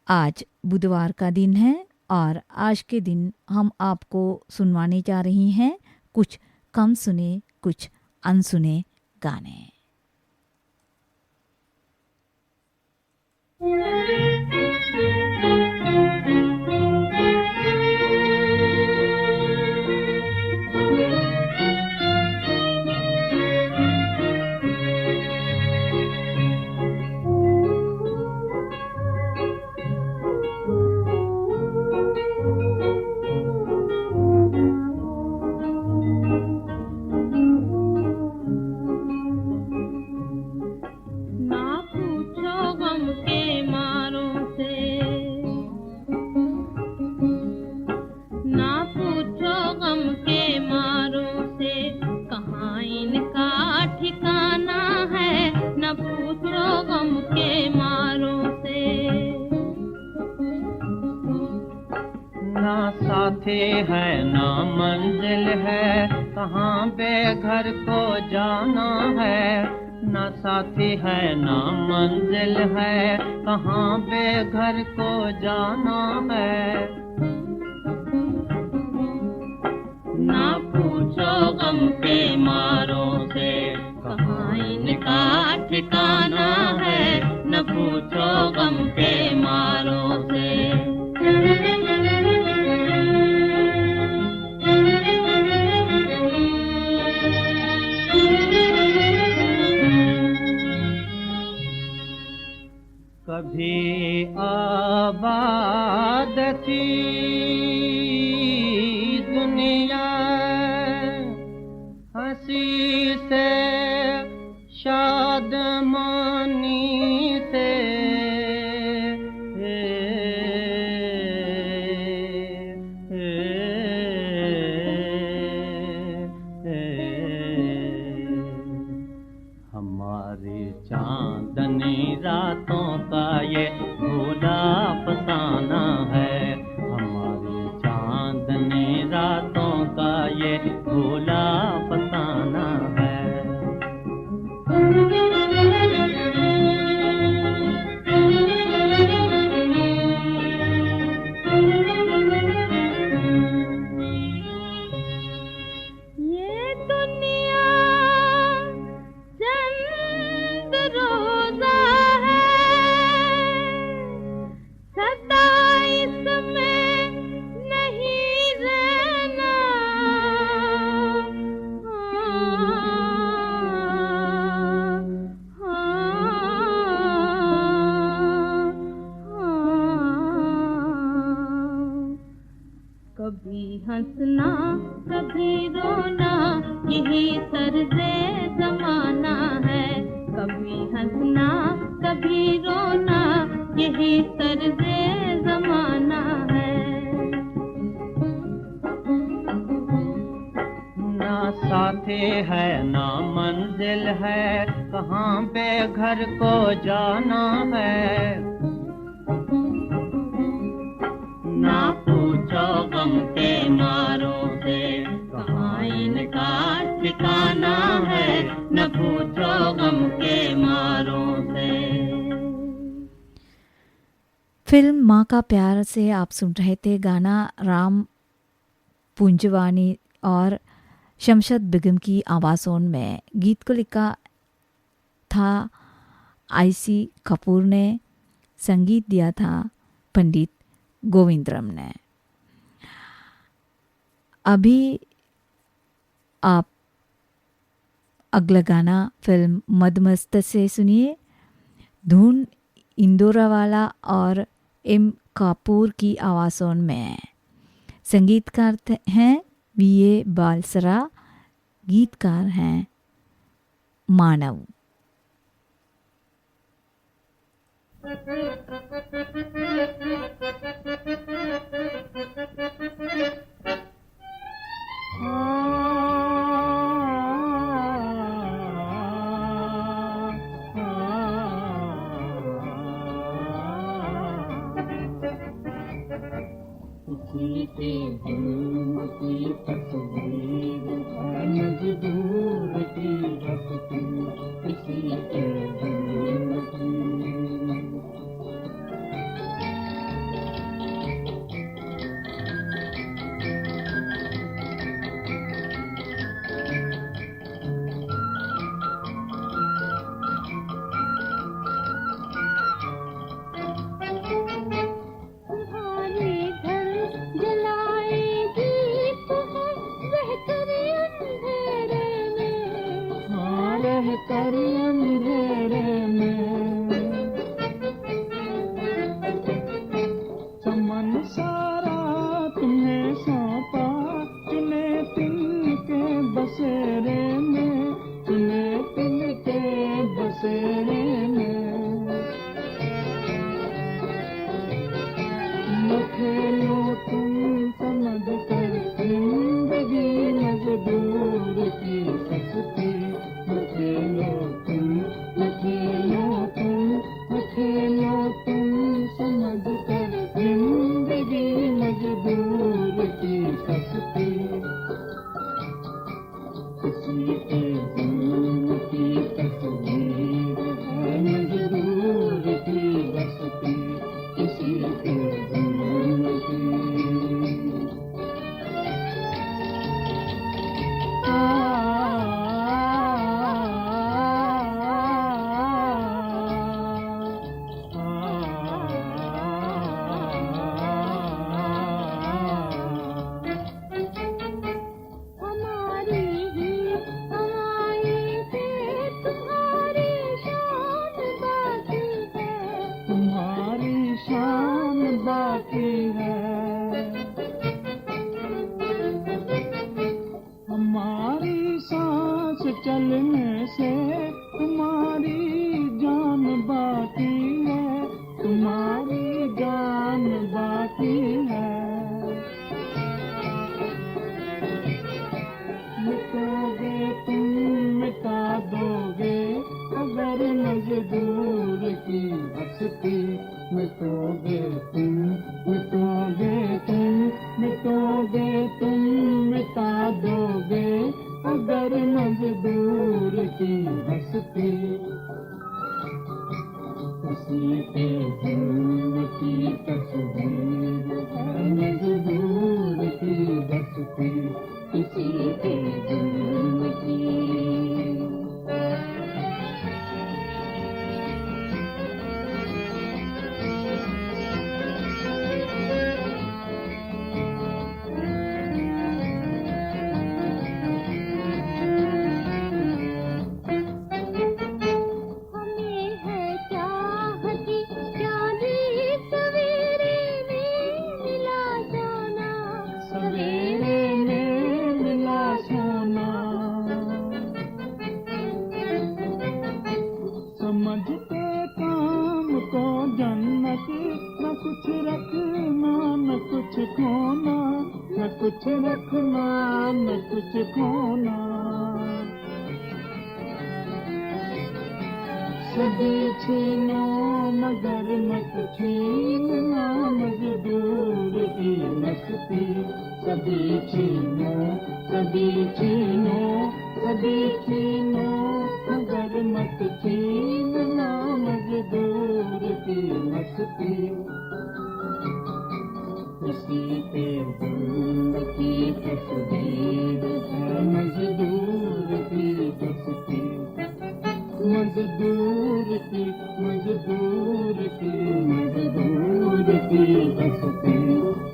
Speaker 1: आज बुधवार का दिन है और आज के दिन हम आपको सुनवाने जा रही हैं कुछ कम सुने कुछ अनसुने गाने।
Speaker 5: साथी है ना मंजिल है, कहाँ बेघर को जाना है। ना साथी है ना मंजिल है, कहाँ बेघर को जाना है। ना पूछो गम के मारों से, कहाँ इनका ठिकाना है। न पूछो गम के मारों से। कभी आबाद थी दुनिया, हंसी से शादमानी से। हमारी चांदनी रातों का ये भूला अफसाना है। हमारी चांदनी रातों का ये भूला अफसाना है।
Speaker 2: कभी हंसना कभी रोना, यही तर्ज़े ज़माना है। कभी हंसना कभी रोना, यही तर्ज़े ज़माना है।
Speaker 5: ना साथी है ना मंजिल है, कहाँ बेघर को जाना है। ना पूछो गम के मारों से, कहाँ इनका ठिकाना है। न पूछो गम के मारों से।
Speaker 1: फिल्म माँ का प्यार से आप सुन रहे थे गाना राम पुंजवानी और शमशद बेगम की आवाज़ों में। गीत को लिखा था IC कपूर ने, संगीत दिया था पंडित गोविंदराम ने। अभी आप अगला गाना फिल्म मदमस्त से सुनिए। धुन इंदौरावाला और M कपूर की आवाज़ों में। संगीतकार हैं VA बालसरा, गीतकार हैं मानव।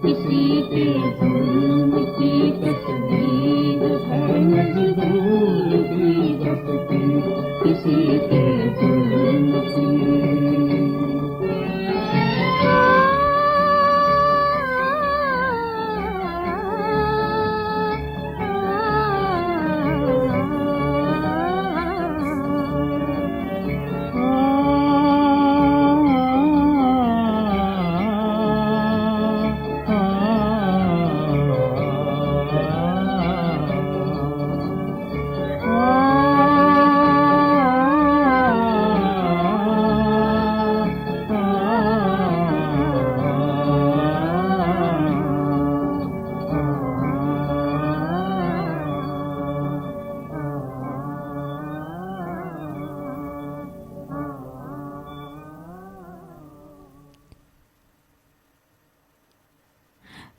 Speaker 7: किसी के जुल्म की तस्वीर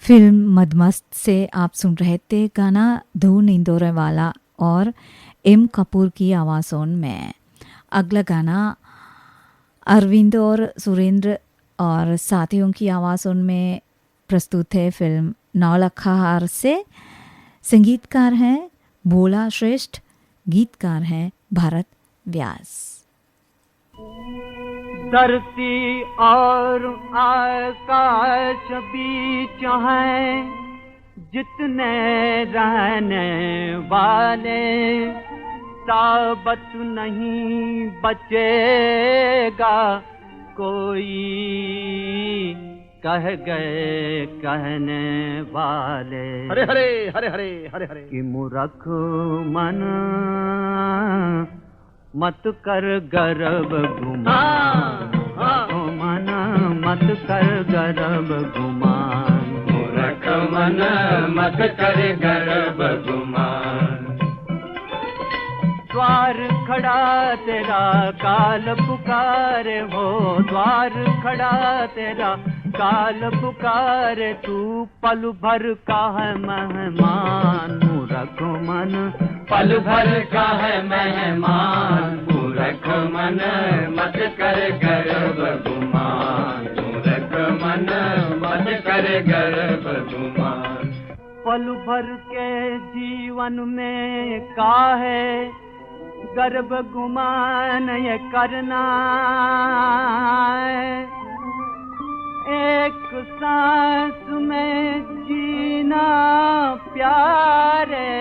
Speaker 1: फिल्म मदमस्त से आप सुन रहे थे गाना धून इंदौरे वाला और एम कपूर की आवाज़ों में। अगला गाना अरविंद और सुरेंद्र और साथियों की आवाज़ों में प्रस्तुत है फिल्म नौलखा हार से। संगीतकार हैं भोला श्रेष्ठ, गीतकार हैं भारत व्यास।
Speaker 3: धरती और आकाश बीच हैं जितने रहने वाले, साबत नहीं बचेगा कोई, कह गए कहने वाले। हरे हरे हरे हरे हरे हरे कि मूर्ख मन मत कर गर्व गुमान, मन मत कर गर्व गुमान,
Speaker 6: मूर्ख मन मत कर गर्व गुमान।
Speaker 3: द्वार खड़ा तेरा काल पुकारे हो, द्वार खड़ा तेरा काल पुकारे, तू पल भर का है मेहमान। मूर्ख मन
Speaker 6: पल भर का है मेहमान, मूर्ख मन मत कर गर्व गुमान, मूर्ख मन मत कर गर्व गुमान।
Speaker 3: पल भर के जीवन में काहे गर्व गुमान ये करना, एक सांस में जीना प्यारे,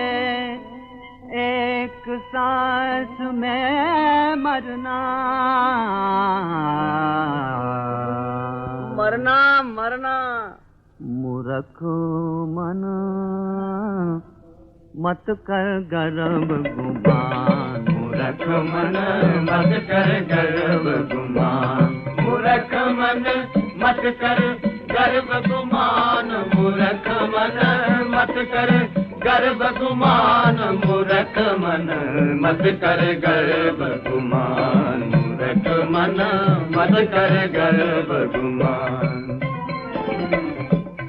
Speaker 3: एक सांस में मरना, मरना मरना। मूर्ख मन मत कर गर्व गुमान,
Speaker 6: मूर्ख मन मत कर गर्व गुमान, मूर्ख मन मत कर गर्व गुमान, मूर्ख मन मत कर गर्व गुमान, मूर्ख मन मत कर गर्व गुमान, मूर्ख मन मत कर गर्व गुमान।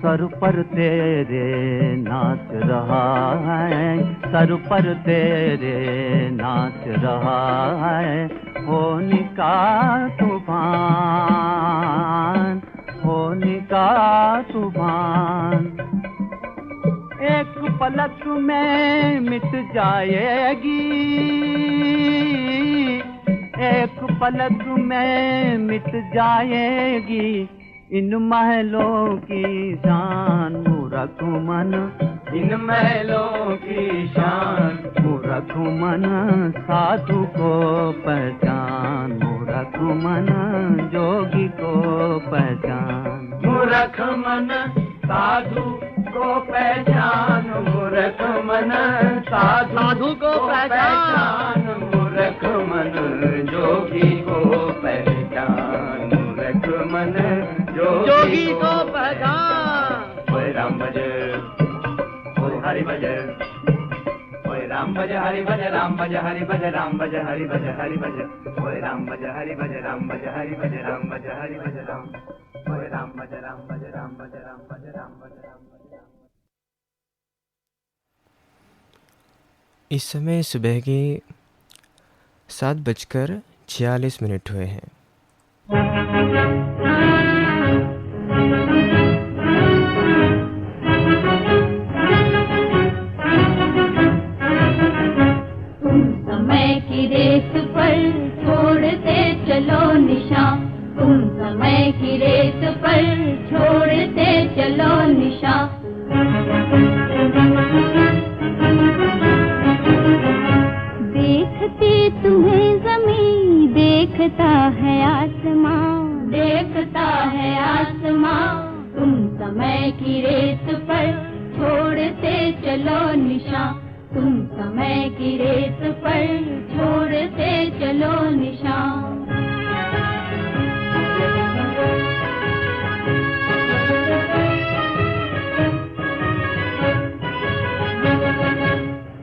Speaker 3: सर पर तेरे नाच रहा है, सर पर तेरे नाच रहा है, होने का तूफान, होने का तूफान। एक पलक में मिट जाएगी, एक पलक में मिट जाएगी इन महलों की शान। मूर्ख मन
Speaker 6: इन महलों की शान,
Speaker 3: मूर्ख मन साधु को पहचान, मूर्ख मन जोगी को पहचान,
Speaker 6: मूर्ख मन साधु को पहचान, मूर्ख मन साधु को पहचान, मूर्ख मन जोगी को पहचान, मूर्ख मन जोगी को पहचान। ओए राम भज, ओए हरि भज, ओए राम भज हरि भज, राम भज हरि भज, राम भज हरि भज, हरि भज, ओए राम भज हरि भज, राम भज हरि भज, राम भज हरि भज, राम, ओए राम भज, राम भज, राम भज, राम भज, राम भज, राम भज।
Speaker 4: इस समय सुबह के 7:46 हुए हैं।
Speaker 2: तुम समय की रेस पर छोड़ते चलो निशान, तुम समय की रेस पर छोड़ते चलो निशान। देखती तुम्हें ज़मीन, देखता है आसमां, देखता है आसमां। तुम समय की रेस पर छोड़ते चलो निशान, तुम समय की रेस पर छोड़ते चलो निशान।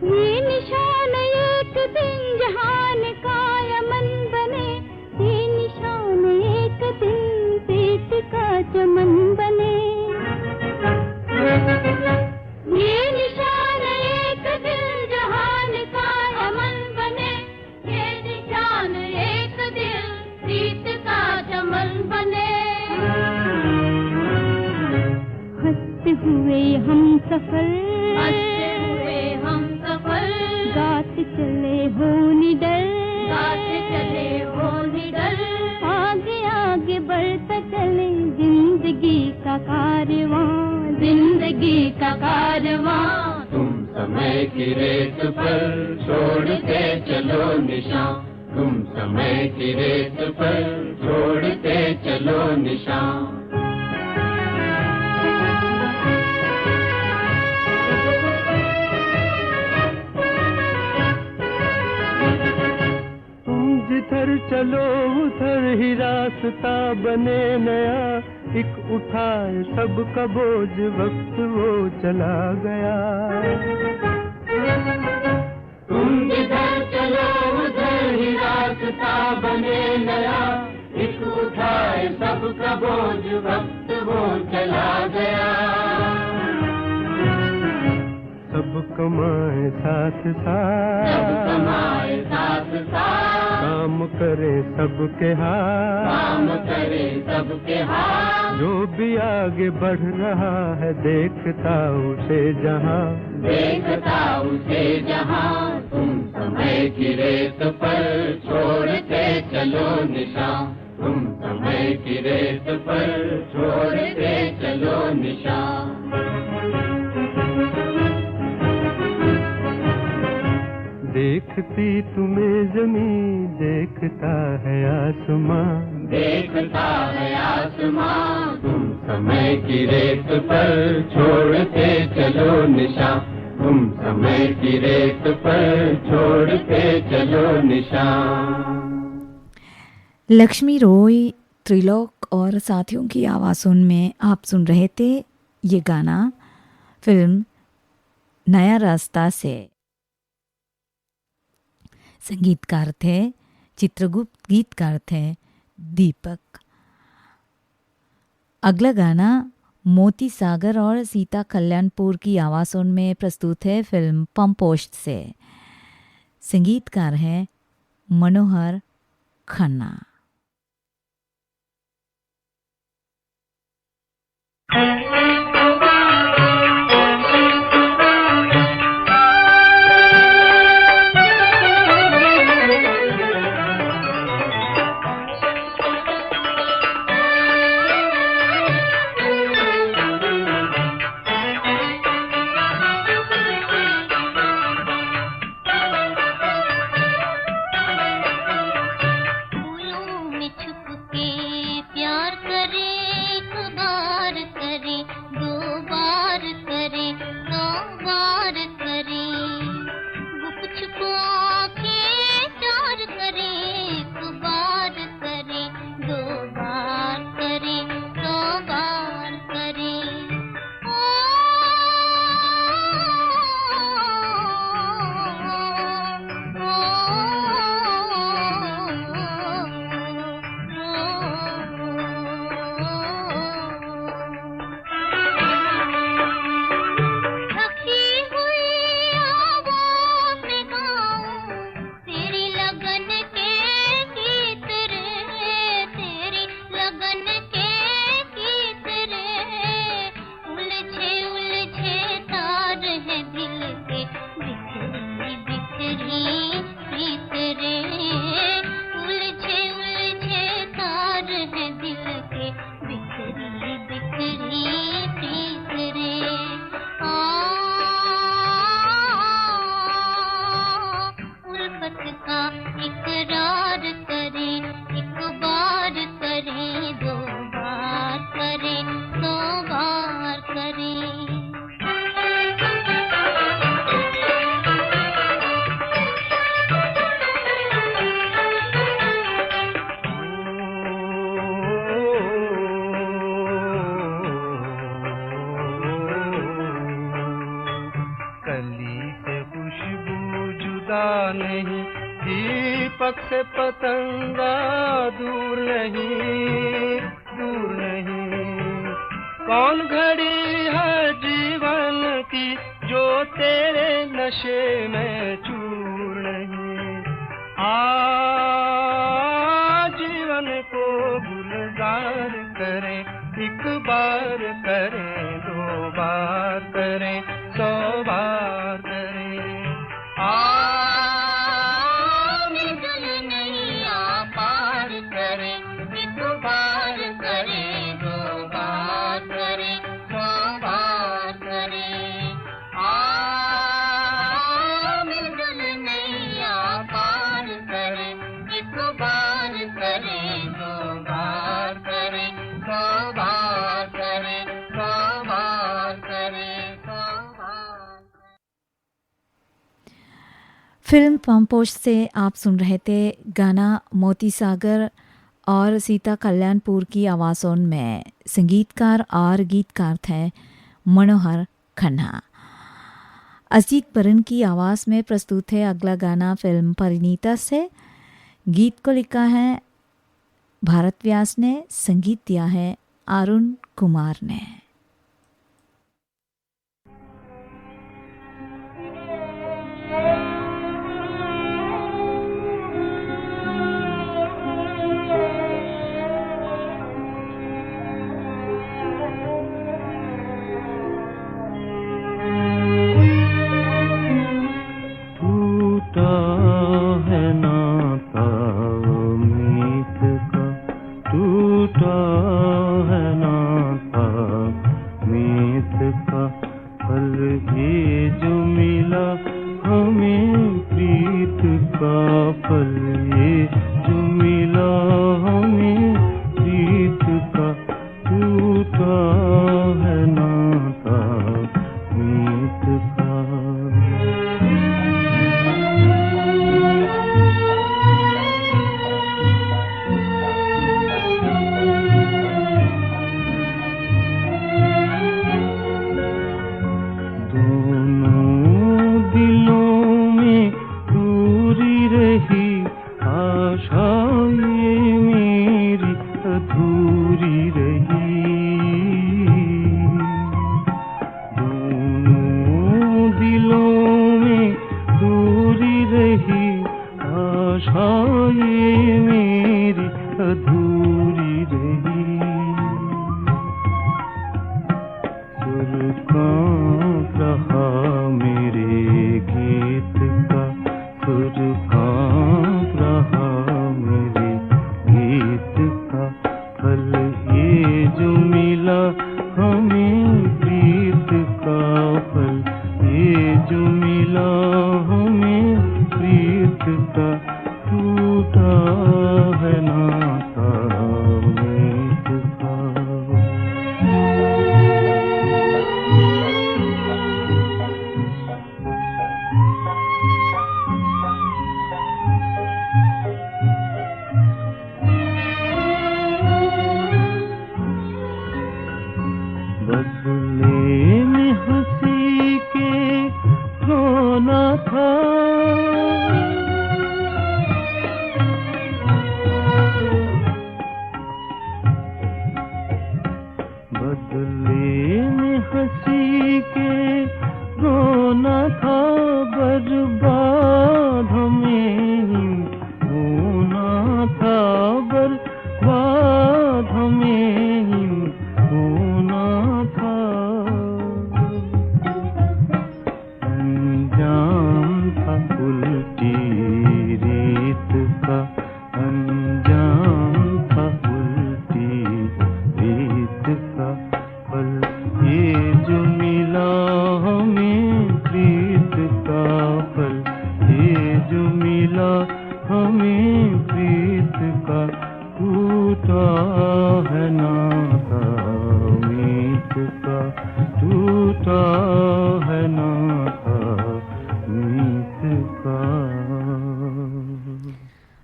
Speaker 2: ये निशान एक दिन जहान का यमन बने, ये निशान एक दिन पेट का चमन बने। का कारवां, जिंदगी का कारवां।
Speaker 6: तुम समय की रेत पर छोड़ते चलो निशान, तुम समय की रेत पर छोड़ते चलो निशान।
Speaker 3: जिधर चलो उधर ही रास्ता बने नया, एक उठाए सबका बोझ वक्त वो चला गया।
Speaker 6: तुम जिधर चलो उधर ही रास्ता बने नया, एक उठाए सबका बोझ वक्त वो चला गया।
Speaker 3: सब कमाए साथ साथ,
Speaker 6: सब कमाए साथ साथ,
Speaker 3: काम करे सबके हाथ,
Speaker 6: काम करे सबके हाथ।
Speaker 3: जो भी आगे बढ़ रहा है देखता उसे जहां,
Speaker 6: देखता उसे जहां। तुम समय की रेत पर छोड़ते चलो निशान, तुम समय की रेत पर छोड़ते चलो निशान।
Speaker 3: देखती तुम्हें जमीन, देखता है आसमां,
Speaker 6: देखता है आसमां। तुम समय की रेत पर छोड़ते चलो निशान, तुम समय की रेत पर छोड़ते चलो निशान।
Speaker 1: लक्ष्मी रॉय, त्रिलोक और साथियों की आवाज़ों में आप सुन रहे थे ये गाना फिल्म नया रास्ता से। संगीतकार थे चित्रगुप्त, गीतकार थे दीपक। अगला गाना मोती सागर और सीता कल्याणपुर की आवाज़ों में प्रस्तुत है फिल्म पंपोष्ट से। संगीतकार हैं मनोहर खन्ना।
Speaker 3: नहीं, दीपक से पतंगा दूर नहीं, दूर नहीं। कौन घड़ी है जीवन की जो तेरे नशे में चूर नहीं। जीवन को गुलजार करें, एक बार करें, दो बार करें, 100 बार करें।
Speaker 2: मिलजुल नैया पार करें, एक बार करें, 2 बार करें।
Speaker 1: फिल्म पंपोश से आप सुन रहे थे गाना मोती सागर और सीता कल्याणपुर की आवाज़ों में। संगीतकार और गीतकार थे मनोहर खन्ना। अजीत बरन की आवाज़ में प्रस्तुत है अगला गाना फिल्म परिणीता से। गीत को लिखा है भारत व्यास ने, संगीत दिया है अरुण कुमार ने।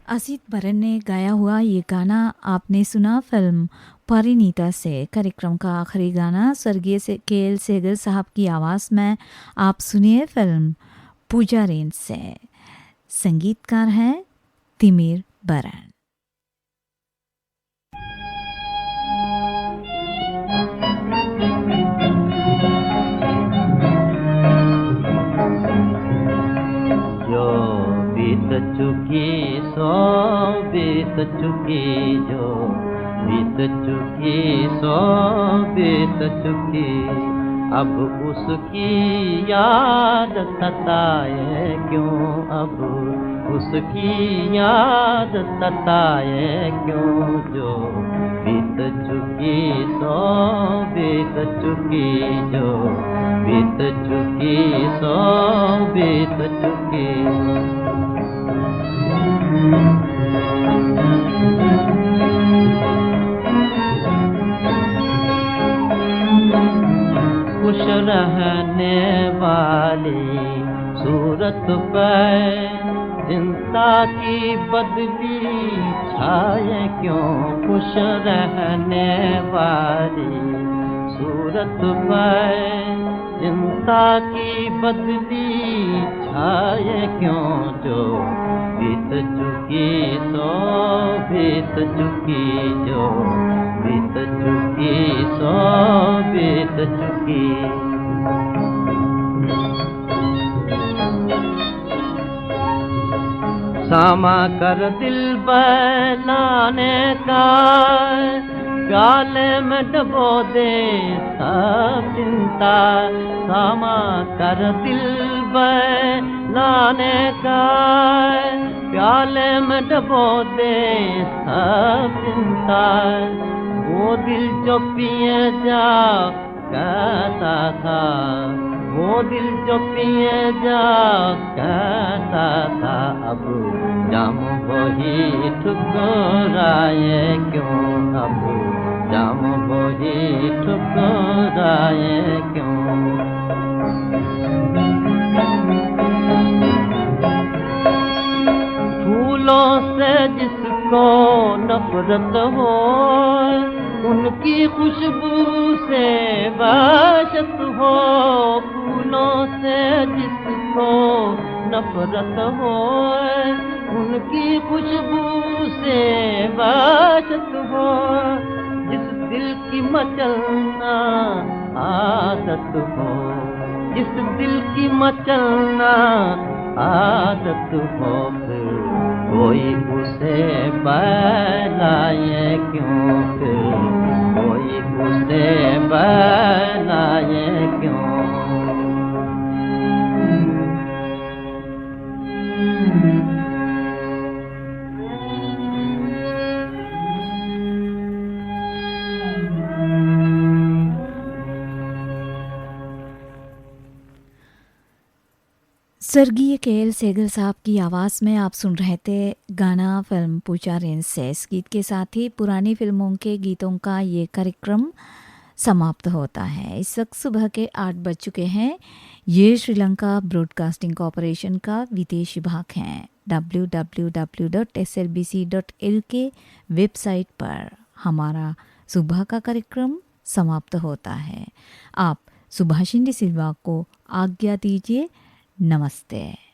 Speaker 1: अजीत बरन ने गाया हुआ ये गाना आपने सुना फिल्म परिणीता से। कार्यक्रम का आखिरी गाना स्वर्गीय के.एल. सेगर साहब की आवाज़ में आप सुनिए फिल्म पूजा रेंज से। संगीतकार हैं तिमिर बरन।
Speaker 5: बीत चुकी सो बीत चुकी जो बीत चुकी सो बीत चुकी अब उसकी याद सताए क्यों अब उसकी याद सताए क्यों जो बीत चुकी सो बीत चुकी जो बीत चुकी सो बीत चुकी खुश रहने वाली सूरत सूरत पे चिंता की बदली छाए क्यों खुश रहने वाली सूरत पे चिंता की बदली छाए क्यों जो बीत चुकी सो बीत चुकी जो बीत चुकी सो बीत चुकी सामा कर दिल बनाने का प्याले में डबो दे सब चिंता सामा कर दिल बनाने का प्याले में डबो दे सब चिंता वो दिल जो पिए जा कहता था वो दिल जो पिए जा कहता था अब जाम वही ठुकराए क्यों अब जाम वही ठुकराए क्यों फूलों से जिसको नफरत हो उनकी खुशबू से वहशत हो फूलों से जिसको नफरत हो उनकी खुशबू से वहशत हो जिस दिल की मचलना आदत हो जिस दिल की मचलना आदत हो फिर कोई उसे बनाए क्यों फिर कोई उसे बनाए क्यों
Speaker 1: स्वर्गीय के.एल. सेगल साहब की आवाज़ में आप सुन रहे थे गाना फिल्म पूजा रेंज से। इस गीत के साथ ही पुरानी फिल्मों के गीतों का ये कार्यक्रम समाप्त होता है। इस वक्त सुबह के 8 बज चुके हैं। ये श्रीलंका ब्रॉडकास्टिंग कॉरपोरेशन का विदेश विभाग है। www.slbc.il के वेबसाइट पर हमारा सुबह का कार्यक्रम समाप्त होता है। आप सुभाषिनी सिल्वा को आज्ञा दीजिए। नमस्ते।